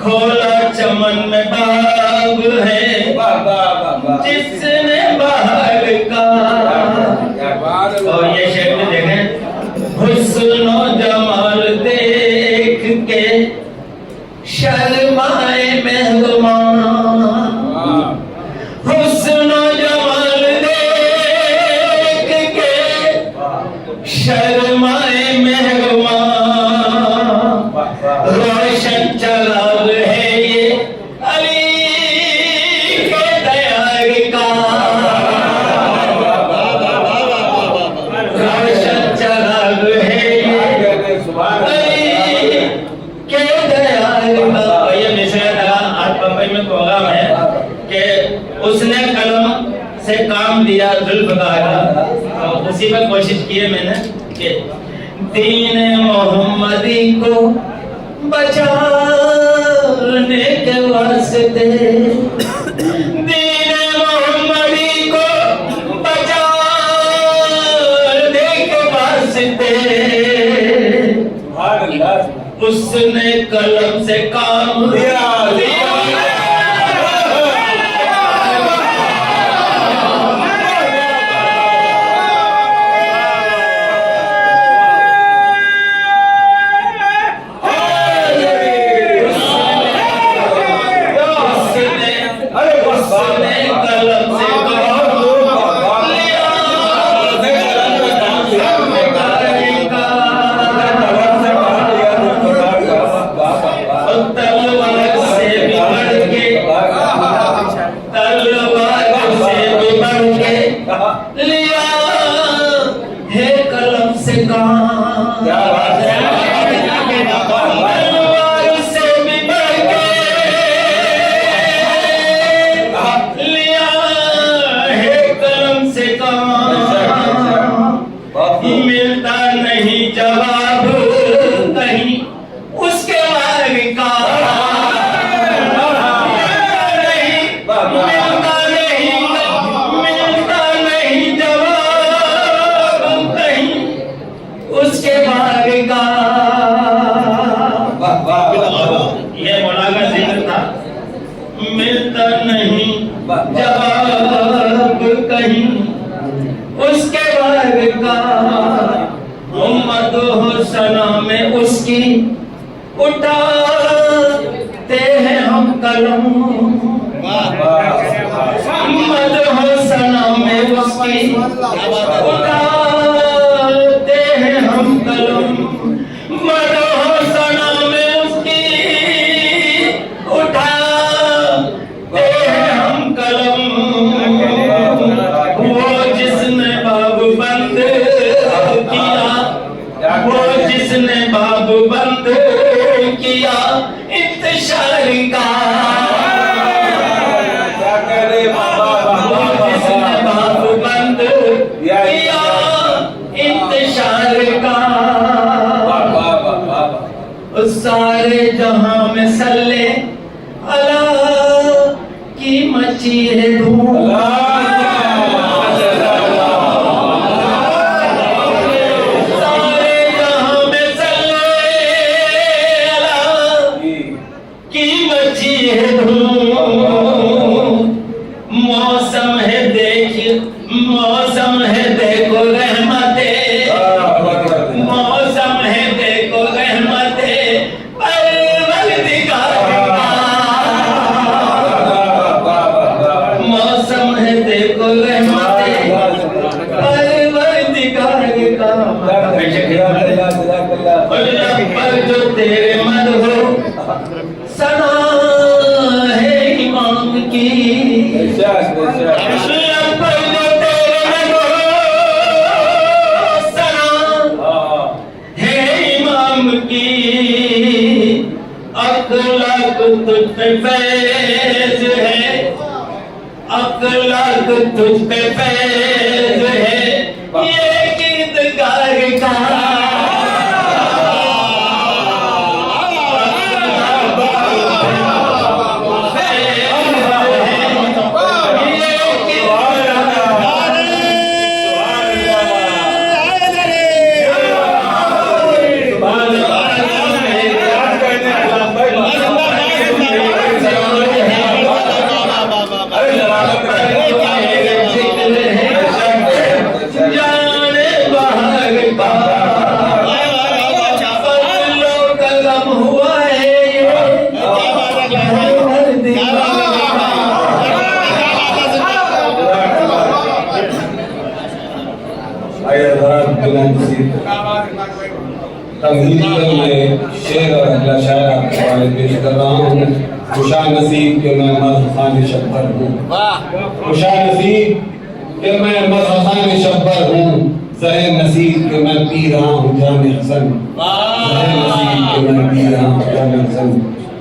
खोला चमन में बाब है जिसने बाहर का। और ये शेर देखें, हुस्न जमाल देख के शर्माए मेहमान, हुस्न जमाल देख के शर्माए मेहमान, रोशन चराग है ये अली के दयार का, रोशन चराग है ये अली नाम दिया जुल्फ़कार का, तो उसी में कोशिश की है मैंने कि दीन मोहम्मदी को बचाने के वास्ते, दीन मोहम्मदी को बचाने के वास्ते उसने कलम से काम लिया। लिया है कलम से काम, तलवार से भी बढ़ के लिया है कलम से काम। मिलता नहीं जवाब कहीं उसके मार्ग का, उसके भाग का। ये मौला का जिक्र था, मिलता नहीं जवाब कहीं उसके भाग का। उम्मत हो सना में उसकी उठाते हैं हम कलम, उम्मत हो सना में उसकी उठाते हैं हम कलम, मदहो सना में उसकी उठाते हैं हम कलम। वो जिसने बाब बंद किया, वो जिसने बाब बंद किया इंतशार का, वो जिसने बाब बंद किया इंतशार का। उस सारे जहां में सल्ले अला की मची है धूम, सारे जहां में सल्ले अला की मची है धूम। मौसम है देखिए, मौसम है देखो रहमते, मौसम है देखो रहमते परवरदिगार का, मौसम है देखो रहमते परवरदिगार का। पर जो तेरे मद हो सना है इमाम की, अखलाक तुझ पे फैज है, अखलाक तुझ पे फैज है ये कीर्तगार का। शेर और अगला शायर आपके हवाले पेश कर रहा हूँ। खुशा नसीब के मैं मज़खान शब्बर हूँ, खुशा नसीब के मैं मज़खान शब्बर हूँ, ज़हे नसीब के मैं पी रहा हूँ जाम हसन, ज़हे नसीब के मैं पी रहा हूँ जाम हसन।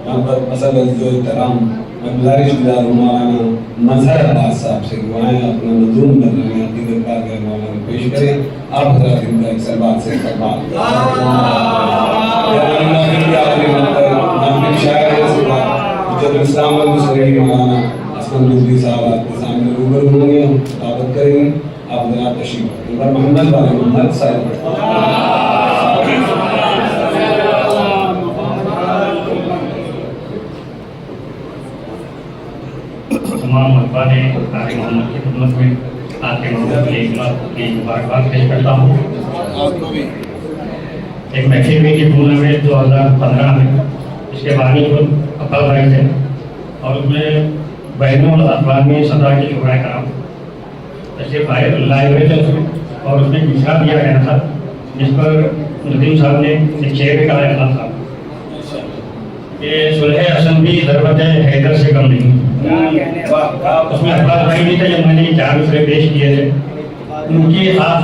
यहाँ पर असल जो तराम मैं गुजारिश गुजार हूँ मौलाना मजहर अब्बास साहब से दुआएं अपना मजलूम बदलने आपकी दरबार में मौलाना पेश करें। आप हजरात इनका एक सलवात से इस्तकबाल जब इस्लाम मौलाना असलम नूरी साहब आपके सामने रूबरू होंगे, हम दावत करेंगे, आप जनाब तशरीफ रखिए। मोहम्मद वाले मोहम्मद साहब तमाम अखबार तारीख मोहम्मद की खिदमत में आपके मोहम्मद की मुबारकबाद पेश करता हूँ। एक महफिल हुई थी टूर्नामेंट 2015 में, इसके बानी खुद अब्बास भाई थे और उसमें बहनों और अखबार में सदा के शुक्र कराम ऐसे भाई लाए हुए थे उसमें, और उसमें मिसरा दिया गया था जिस पर नदीम साहब ने एक शेर भी कहा था कि सुलह हसन भी ज़रूरत है हैदर से कम नहीं। उसमें अब्बास भाई भी थे जब मैंने ये 4 मिसरे पेश किए थे, उनकी खास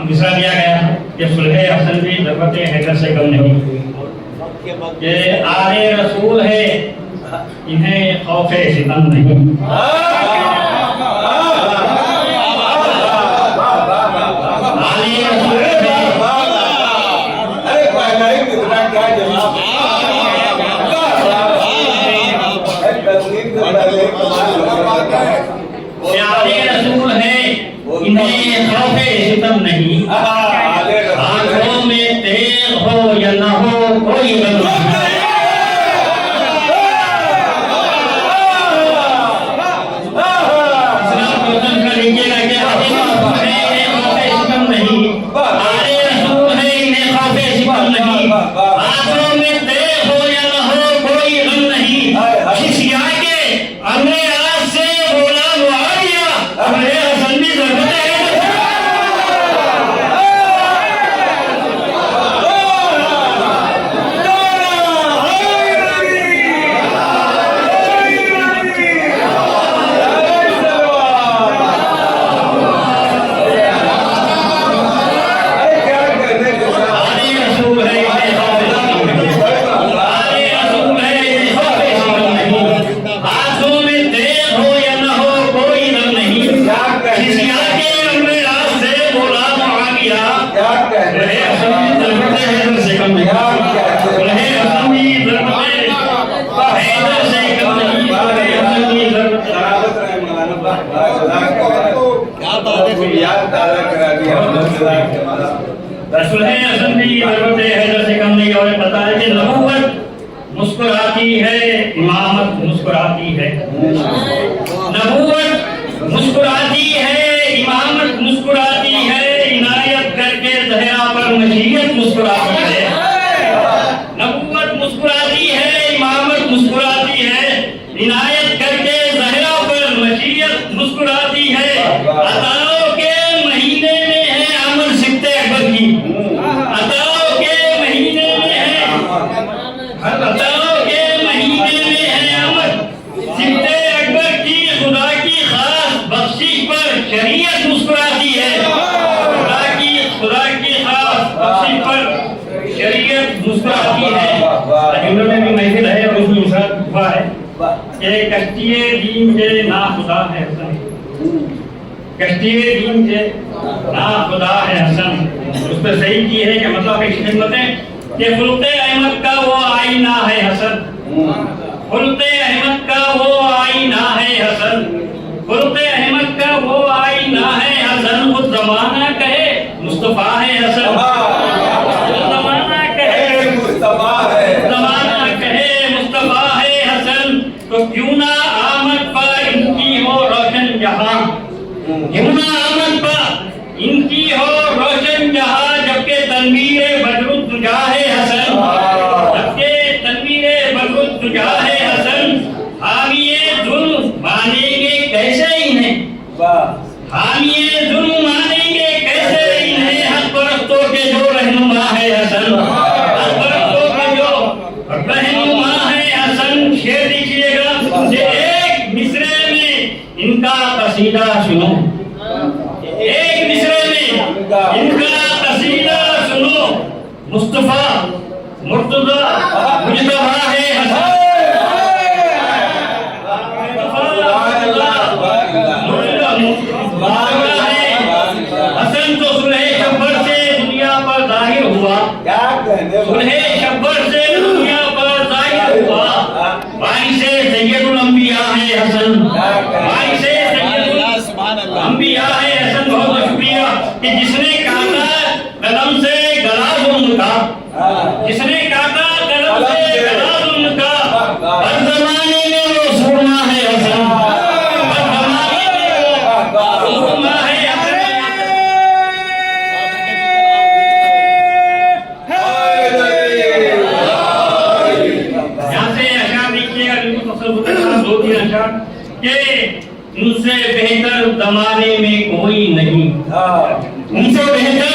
मिसरा दिया गया कि सुलह हसन भी ज़रूरत है हैदर से कम नहीं। ये आले रसूल है इन्हें खौफ सितम नहीं। रसूल है इन्हें खौफे सितम नहीं। आंखों में तेल हो या न हो कोई गम नहीं। रसूल है हसन भी ज़रूरत है हैदर से कम नहीं। और पता है कि नबूवत मुस्कुराती है, इमामत मुस्कुराती है। नबूवत मुस्कुराती है, इमामत मुस्कुराती है, इनायत करके ज़हरा पर मशीयत मुस्कुराती है। नबूवत मुस्कुराती है, इमामत मुस्कुराती है, इनायत करके ज़हरा पर मशीयत मुस्कुराती है। अताओं के महीने में है आमद सिफ्ते अकबर की, अताओं के महीने में है, अताओं के महीने में है आमद सिफ्ते अकबर की। खुदा की खास बख्शिश पर शरीयत मुस्कुराती है। खुदा की खास बख्शिश पर शरीयत मुस्कुराती है। जुमलों में भी महफिल है और उसमें इशारा हुआ है कि कश्तिए दीन के ना खुदा है हसन, कश्तिए दीन के ना खुदा है हसन। उस पर सही की है कि मतलब एक खिदमत है कि खुल्क़े अहमद का वो आईना है हसन, खुल्क़े अहमद का वो आईना है हसन, खुल्क़े अहमद का वो आईना है हसन। खुद ज़माना कहे मुस्तफ़ा है हसन, ज़माना कहे मुस्तफ़ा है, ज़माना कहे मुस्तफ़ा है हसन। तो क्यों ना आमद पर इनकी हो रोशन जहां, क्यों ना आमद पर इनकी हो रोशन जहां। जबकि तनवीर बदरुद्दुजा है हसन, जबकि तनवीर बदरुद्दुजा है हसन। हामिए जुल्म मानेंगे कैसे इन्हें, हामिए जुल्म मानेंगे कैसे इन्हें। हक परस्तों के जो रहनुमा है हसन, हक परस्तों के जो रहनुमा है हसन। शेर लिखिएगा मुझे एक मिसरे में इनका कसीदा सुनो, एक मिसरे में इनका कसीदा सुनो। मुस्तफा मुर्तजा मुजतबा है हसन हसन तो सुलह शब्बर से दुनिया पर जाहिर हुआ, सुलह शब्बर से दुनिया पर जाहिर हुआ। भाई से सैयदुल अंबिया है हसन, भाई से सैयदुल अंबिया है हसन। बहुत शुक्रिया कि जिसने काटा कलम से गला उनका, जिसने काटा कलम से गला उनका, हर जमाने में वो सुरमा है हसन, हर जमाने में वो सुरमा है हसन। यहाँ से अशार देखिएगा, बिल्कुल दो तीन अशार के उनसे बेहतर जमाने में कोई नहीं, उनसे बेहतर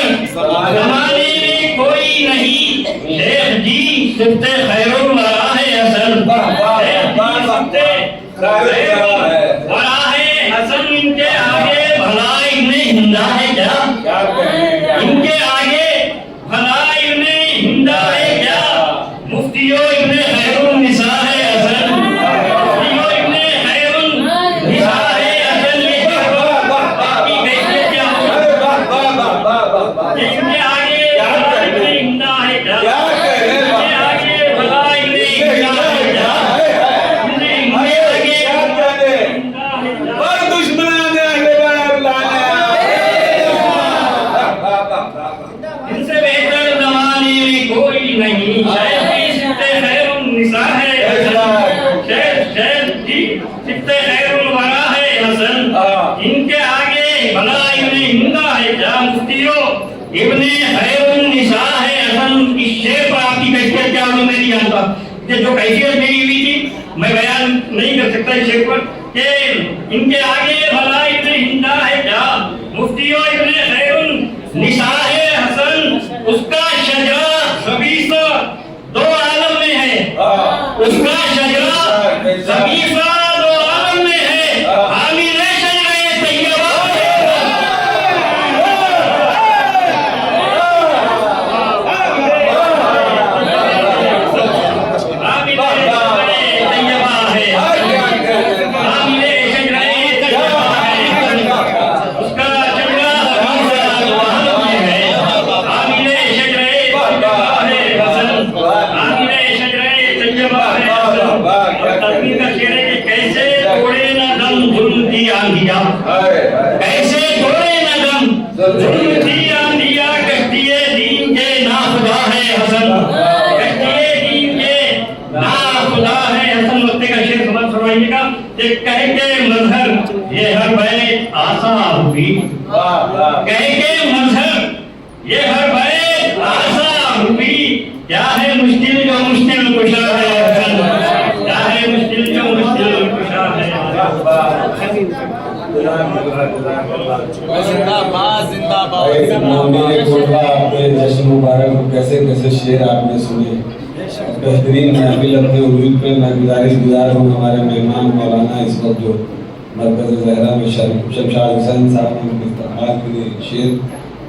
जमाने में कोई नहीं। शेख जी सिफ्ते खैरुल वरा है हसन, वरा है हसन। इनके आगे भला इब्ने हिंदा है क्या, इनके आगे भला इब्ने हिंदा है क्या। मुफ्तियो इब्ने खैरुल निसा है हसन, मुफ्तियो इब्ने खैरुल निसा है हसन। बाकी कैसे क्या हो, इनके आगे भला इब्ने हिंदा है क्या, इनके आगे भला इब्ने हिंदा है क्या, इनके आगे हिंदा है क्या। इनसे बेहतर जमाने में कोई नहीं। शेख जी सिफ्ते खैरुल निसा है हसन, शेख जी सिफ्ते खैरुल वरा है हसन। इनके आगे भला इब्ने हिंदा है क्या, मुफ्तियो इब्ने खैरुल निसा है हसन। इस शेर पर आपकी कैफियत क्या हो मैं नहीं जानता, कि जो कैफियत मेरी हुई थी मैं बयान नहीं कर सकता इस शेर पर, कि इनके आगे भला इब्ने हिंदा है क्या, मुफ्तियो इब्ने खैरुल निसा है हसन। उसका शजरा सबीसा दो आलम में है, उसका शजरा सबीसा दो आलम में है। आमीर शजरे तैयबा है, आमीर शजरे तैयबा है, आमीर शजरे तैयबा है। उसका शजरा सबीसा दो आलम में है। आमीर शजरे तैयबा है हसन, आमीर शजरे तैयबा है हसन। और तस्वीर का शेर है कि कैसे तोड़े न दम जुल्म की आंधिया, कैसे तोड़े न दम जुल्म की आंधिया। कश्तिए दीन के नाखुदा है हसन, कश्तिए दीन के नाखुदा है हसन। वक्ते का शेर समझ फरमाइएगा कि कह के मजहर ये हर बैत आसा हुई, कह के मजहर ये हर बैत आसा हुई। क्या है मुश्किल जो मुश्किल कुशा है हसन, क्या है मुश्किल जो मुश्किल कुशा है। जिंदाबाद जिंदाबाद। आपने जश्न मुबारक कैसे कैसे शेर आपने सुने, बेहतरीन महफिल अपने उर्दू पे मैं गुजार हूँ हमारे मेहमान मौलाना इस वक्त जो मरकज़ ज़हरा में शमशाद हुसैन साहब ने उनके इस्तेमाल के लिए शेर,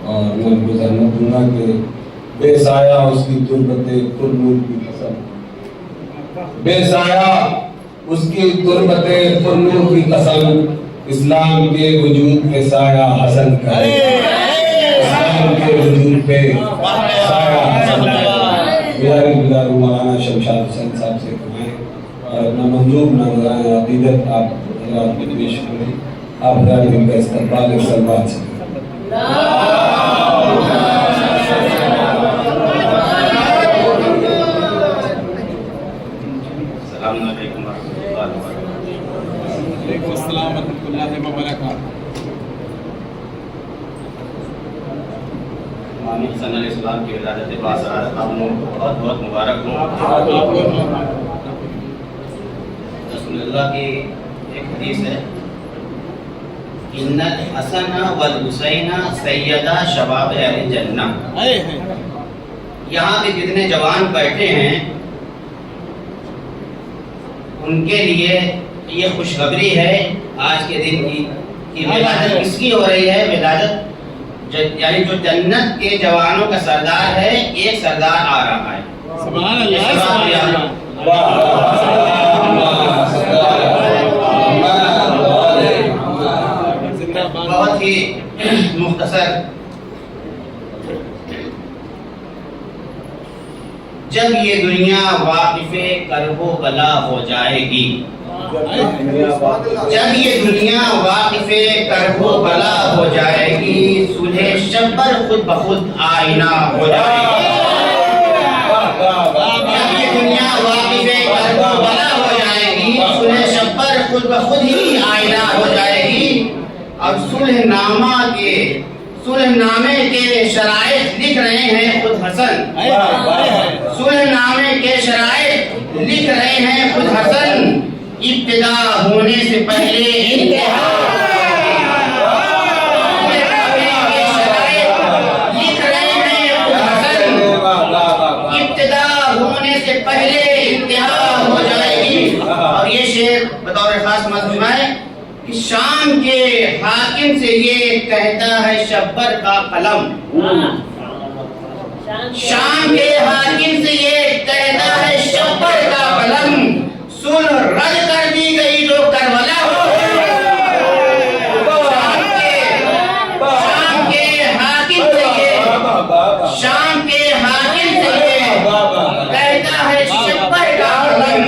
और मैं उनको जहमत दूंगा कि बेसाया उसकी तुरबते पुरनूर की कसम, बेसाया उसकी तुरबते पुरनूर की कसम। इस्लाम के वजूद पे साया हसन करे, इस्लाम के वजूद पे साया हसन करे। गुज़ारिश मौलाना शमशाद हुसैन साहब से कमाएं और अपना मंजूर नजराए अकीदत आप हज़रात में पेश करें। आप हज़रात इनका इस्तक़बाल सलवात से इस्लाम की विलादत बासरात आप लोगों को बहुत बहुत मुबारक हो। रसूलुल्लाह की एक हदीस है, इन्नल हसन वल हुसैन सैयदा शबाब अहल जन्नह। यहाँ के जितने जवान बैठे हैं उनके लिए ये खुशखबरी है आज के दिन की कि विलादत किसकी हो रही है। विलादत यानी जो जन्नत के जवानों का सरदार है, एक सरदार आ रहा है। बहुत ही मुख्तसर, जब ये दुनिया वाकिफ़े करबो बला हो जाएगी, जब ये दुनिया वाकिफ़े करबो बला हो जाएगी, सुलह शब्बर खुद ब खुद आईना हो जाएगी। जब ये दुनिया वाकिफ़े करबो बला हो जाएगी, सुलह शब्बर खुद ब खुद ही आईना हो जाएगी। अब सुलहनामे के शराइत लिख रहे हैं खुद हसन, सुलहनामे के शराइत लिख रहे हैं खुद हसन, इब्तिदा होने से पहले इंतहा, लिख रहे हैं खुद हसन, इब्तिदा होने से पहले इंतहा हो जाएगी। और ये शेर बतौर खास मजमून है कि शाम के हाकिम से ये कहता है शब्बर का कलम, शाम के हाकिम से ये कहता है शब्बर का कलम, सुलह रद्द कर दी गई जो करबला हो। शाम के हाकिम से ये कहता है शब्बर का कलम,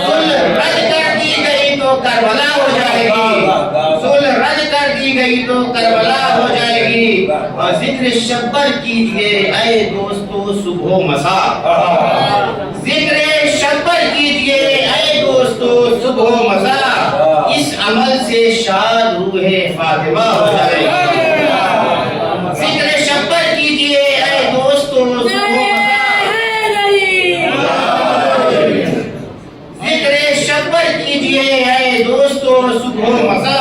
सुलह रद्द कर दी गई तो करबला हो जाएगी, सुलह रद्द कर दी गई तो करबला हो जाएगी। और जिक्र शब्बर कीजिए ऐ दोस्तों सुबह मसा, जिक्र शब्बर कीजिए ऐ दोस्तों सुबह मसा, इस अमल से शाद रूहे फातिमा हो जाएगी। जिक्र शब्बर कीजिए ऐ दोस्तों सुबह मसा, जिक्र शब्बर कीजिए ऐ दोस्तों सुबह मसा,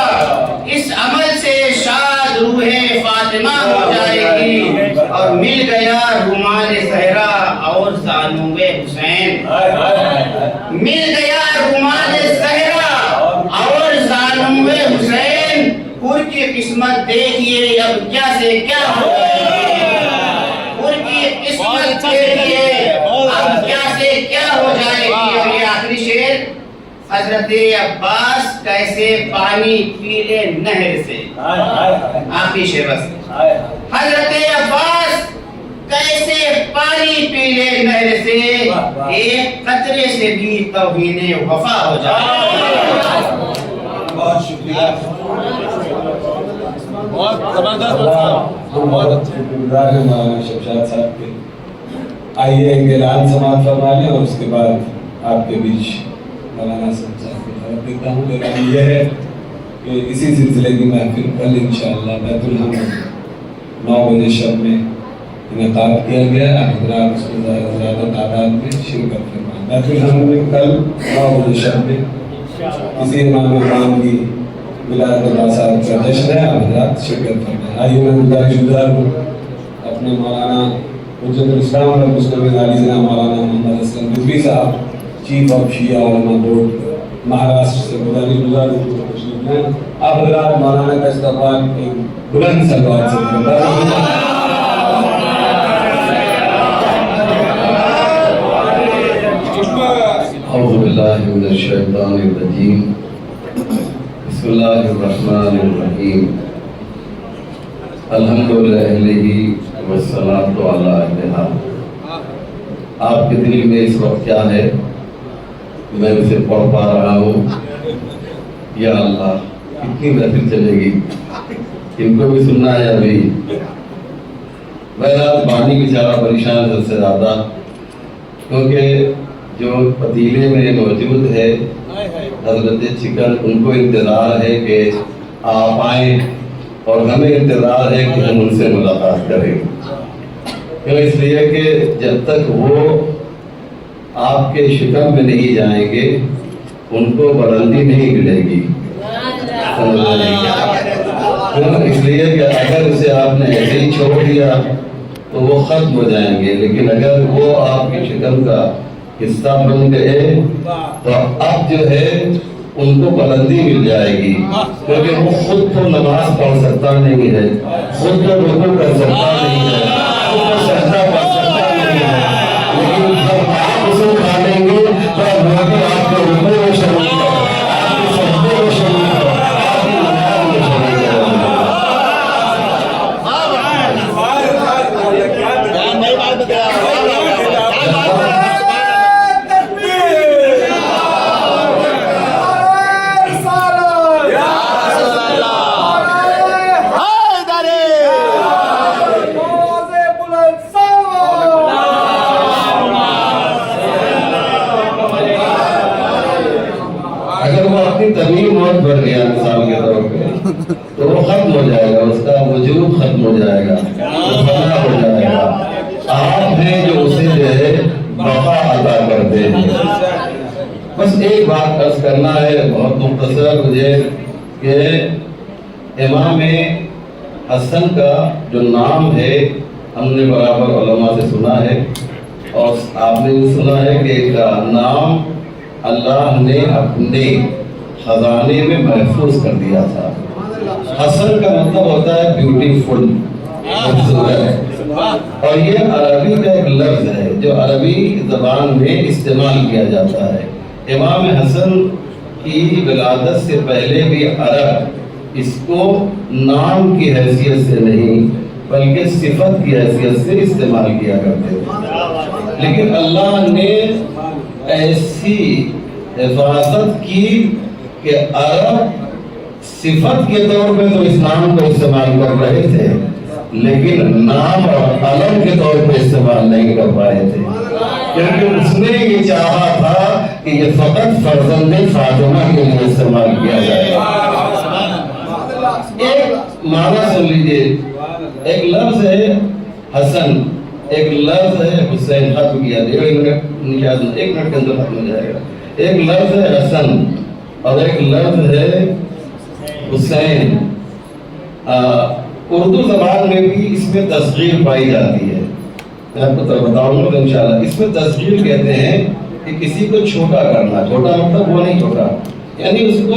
इस अमल से शाद रूहे फातिमा हो जाएगी। और मिल गया रुमाल सहरा और जानूबे हुसैन, मिल गया रुमाल सहरा और जानूबे हुसैन, हुर की किस्मत देखिए अब क्या से क्या हो जाएगी, हुर की किस्मत देखिए अब क्या से क्या हो जाएगी। और ये आखिरी शेर, हजरत अब्बास कैसे पानी पी ले नहर से, आखिरी शेर बस, हजरत अब्बास कैसे पानी पी ले नहर से, एक कतरे से भी तौहीने वफा हो जाए। बहुत शुक्रिया, बहुत जबरदस्त, बहुत अच्छे किरदार है मौलाना शमशाद साहब के। आइए एक ऐलान समाप्त फरमा लें और उसके बाद आपके बीच मौलाना साहब की तरफ देता हूँ। ऐलान यह है कि इसी सिलसिले की महफिल कल इंशाअल्लाह बैतुल हम्द 9 बजे शब में इनेकाद किया गया। हज़रात उसमें ज़्यादा तादाद में शिरकत फरमाएं। बैतुल हम्द में कल 9 बजे शब में किसी इमाम की विलायत बासात का जश्न है, हज़रात शिरकत फरमाएं। आइए मैं गुज़ारिश हूँ अपने मौलाना हुज्जतुल इस्लाम और मुस्लिम आली जनाब मौलाना मोहम्मद असलम रिजवी साहब, चीफ ऑफ शिया उलमा बोर्ड महाराष्ट्र से गुज़ारिश हूँ आप हज़रात मौलाना का इस्तक़बाल एक बुलंद सलवात से औज़ु बिल्लाहि मिनश शैतानिर रजीम, बिस्मिल्लाहिर रहमानिर रहीम, अल्हम्दुलिल्लाहि वस्सलातु अला अहलिहा। आपके दिल में इस वक्त क्या है मैं उसे पढ़ पा रहा हूँ। या अल्लाह कितनी महफिल चलेगी, इनको भी सुनना है अभी। बहरहाल बानी बेचारा परेशान है सबसे ज़्यादा, क्योंकि जो पतीले में मौजूद है हजरत चिकन, उनको इंतज़ार है कि आप आए और हमें इंतज़ार है कि हम उनसे मुलाकात करें। क्यों? इसलिए कि जब तक वो आपके शिकम में नहीं जाएंगे उनको बुलंदी नहीं मिलेगी। इसलिए कि अगर उसे आपने ऐसे ही छोड़ दिया तो वो खत्म हो जाएंगे, लेकिन अगर वो आपके शिकम का हिस्सा बन गए तो अब जो है उनको बुलंदी मिल जाएगी, क्योंकि वो खुद तो नमाज पढ़ सकता नहीं है, खुद तो रुकू कर सकता नहीं है, खुद तो सजदा कर सकता नहीं है, लेकिन जब तो वो खत्म हो जाएगा, उसका वजूद खत्म हो जाएगा, वो फना हो जाएगा। आप हैं जो उसे जो है बका अता करते हैं। बस एक बात अर्ज करना है बहुत मुख्तसर मुझे कि इमाम हसन का जो नाम है हमने बराबर उलमा से सुना है और आपने भी सुना है कि इसका नाम अल्लाह ने अपने खजाने में महफूज कर दिया था। हसन का मतलब होता है ब्यूटीफुल, खूबसूरत, और ये अरबी का एक लफ्ज है जो अरबी ज़बान में इस्तेमाल किया जाता है। इमाम हसन की विलादत से पहले भी अरब इसको नाम की हैसियत से नहीं बल्कि सिफत की हैसियत से इस्तेमाल किया करते थे, लेकिन अल्लाह ने ऐसी हिफाजत की कि अरब सिफत के तौर पे तो इस नाम को इस्तेमाल कर रहे थे लेकिन नाम और अलम के तौर पे इस्तेमाल नहीं कर पाए थे, क्योंकि उसने ये चाहा था कि ये फकत फर्जंदे फातिमा के लिए इस्तेमाल किया जाए। एक माना सुन लीजिए, एक लफ्ज है हसन, एक लफ्ज है हुसैन। खत्म किया, एक मिनट के अंदर खत्म हो जाएगा। एक लफ्ज है हसन और एक लफ्ज है हुसैन। उर्दू जबान में भी इसमें तस्गीर पाई जाती है, मैं आपको तो बताऊंगा इंशाल्लाह। इसमें तस्गीर कहते हैं कि किसी को छोटा करना, छोटा मतलब वो नहीं छोटा, यानी उसको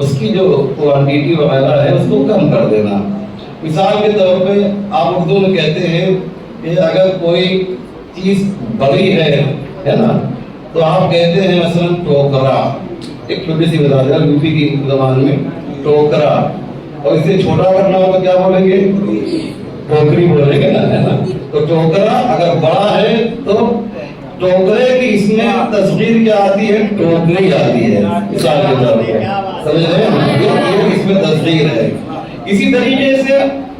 उसकी जो क्वांटिटी वगैरह है उसको कम कर देना। मिसाल के तौर पे आप उर्दू में कहते हैं कि अगर कोई चीज बड़ी है ना, तो आप कहते हैं मसलन टोकरा, एक छोटी सी मिसाल यूपी की जबान में टोकरा, और इसे छोटा करना हो तो क्या बोलेंगे, टोकरी बोलेंगे ना, है ना। तो टोकरा अगर बड़ा है तो टोकरे की इसमें तस्वीर क्या आती है, टोकरी आती है, मिसाल के तौर पे, समझ रहे हैं, ये इसमें तस्वीर है। इसी तरीके से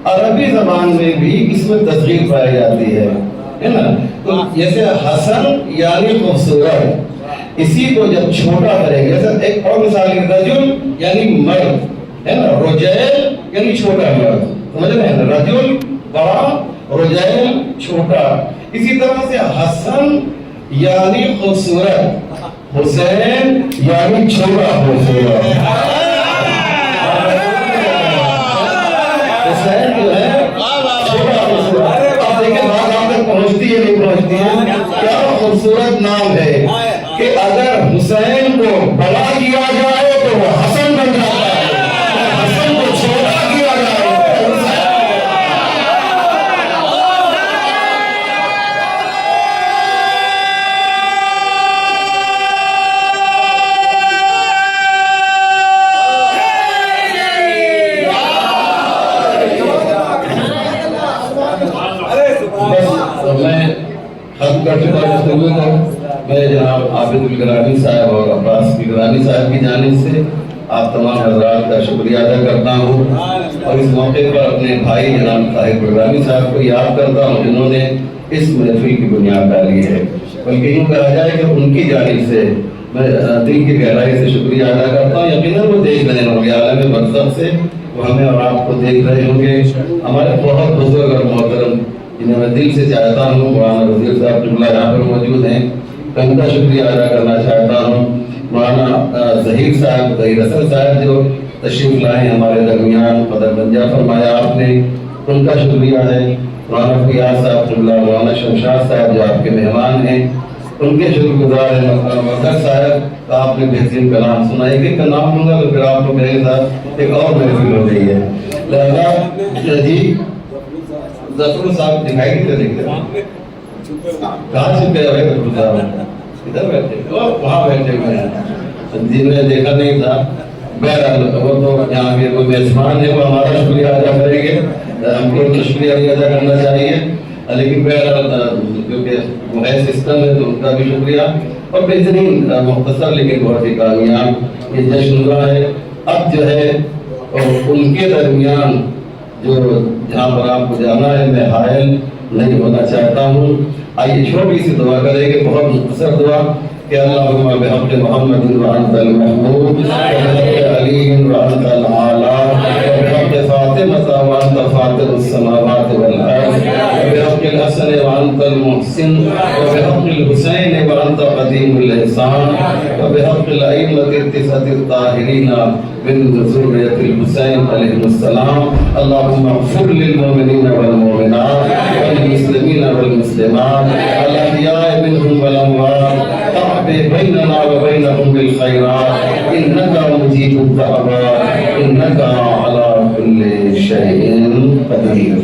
अरबी जबान में भी इसमें तस्वीर पाई जाती है ना। तो जैसे हसन यानी खूबसूरत, इसी को जब छोटा करेंगे, जैसे एक और मिसाल, रजुल यानी मर्द, है ना, रुजैल यानी छोटा मर्द, समझ रहे हैं, रजुल बड़ा, रुजैल छोटा। इसी तरह से हसन यानी खूबसूरत, हुसैन यानी छोटा खूबसूरत। हुसैन जो है छोटा खूबसूरत। अब देखिए बात आप तक पहुंचती है नहीं पहुंचती है, क्या खूबसूरत नाम है कि अगर हुसैन को बड़ा किया जाए तो वो हसन बन जाता है, हसन को छोटा किया जाए मैं जनाब आबिदुल गिलानी साहब और अब्बास गिलानी साहब की जानिब से आप तमाम हजरात का शुक्रिया अदा करता हूँ और इस मौके पर अपने भाई जनाब ताहिर गिलानी साहब को याद करता हूँ जिन्होंने इस महफिल की बुनियाद डाली है। बल्कि यूँ कहा जाए कि उनकी जानिब से मैं दिल की गहराई से शुक्रिया अदा करता हूँ। यकीनन वो देख रहे होंगे आलम बरज़ख से, वो हमें और आपको देख रहे होंगे। हमारे बहुत बुजुर्ग और मोहतरम जिन्हें मैं दिल से चाहता हूँ, मौलाना वज़ीर साहब जुमला यहाँ पर मौजूद हैं, उनका शुक्रिया अदा करना चाहता हूँ। मौलाना ज़हीर साहब, ज़हीर हसन साहब जो तशरीफ लाए हमारे दरमियान, कदरबंजा फरमाया आपने, उनका शुक्रिया है। मौलाना फ़ियाज़ साहब जुमला, मौलाना शमशाद साहब जो आपके मेहमान हैं, उनके शुक्रगुजार हैं। मकर साहब का आपने बेहतरीन कलाम सुना, एक का नाम लूँगा तो फिर आप लोग मेरे साथ एक और महफिल हो गई है। लिहाजा जी ज़फर साहब दिखाई नहीं देते, कहाँ से गए हुए ज़फर साहब, इधर बैठे, वहाँ बैठे हुए हैं, जिन्हें देखा नहीं था। बहरहाल वो तो यहाँ के कोई मेजबान है, वो हमारा शुक्रिया अदा करेंगे, हमको तो शुक्रिया भी अदा करना चाहिए। लेकिन बहरहाल क्योंकि वो है सिस्टम है तो उनका भी शुक्रिया। और बेहतरीन मुख्तसर लेकिन बहुत ही कामयाब ये जश्न हुआ है। अब जो है और उनके दरमियान जो जहाँ पर आपको जाना है, मैं हायल नहीं होना चाहता हूँ। आइए छोटी सी दुआ करेंगे, बहुत मुख्तसर दुआ कि अल्लाहुम्मा बिहक़्क़ि मुहम्मदिन व अंतल महमूद व बिहक़्क़ि अली व अंतल आला फातिमा व अंत फातिरुस समावात वल अर्द बिहक़्क़िल हसन व अंतल मुहसिन व बिहक़्क़िल हुसैन व अंत क़दीमुल ihsan व बिहक़्क़िल अइम्मतित तिसअतित ताहिरीन मिन ज़ुर्रिय्यतिल हुसैन अलैहिस्सलाम अल्लाहुम्मा इग़फ़िर लिल मुमिनीन वल मुमिनात वल मुस्लिमीन वल मुस्लिमात अल अहयाइ मिनहुम वल अमवात तअबि बैनना व बैनहुम बिल खैरात इन्नका मुजीबुद दअवात इन्नका अला कुल्लि शैइन क़दीर।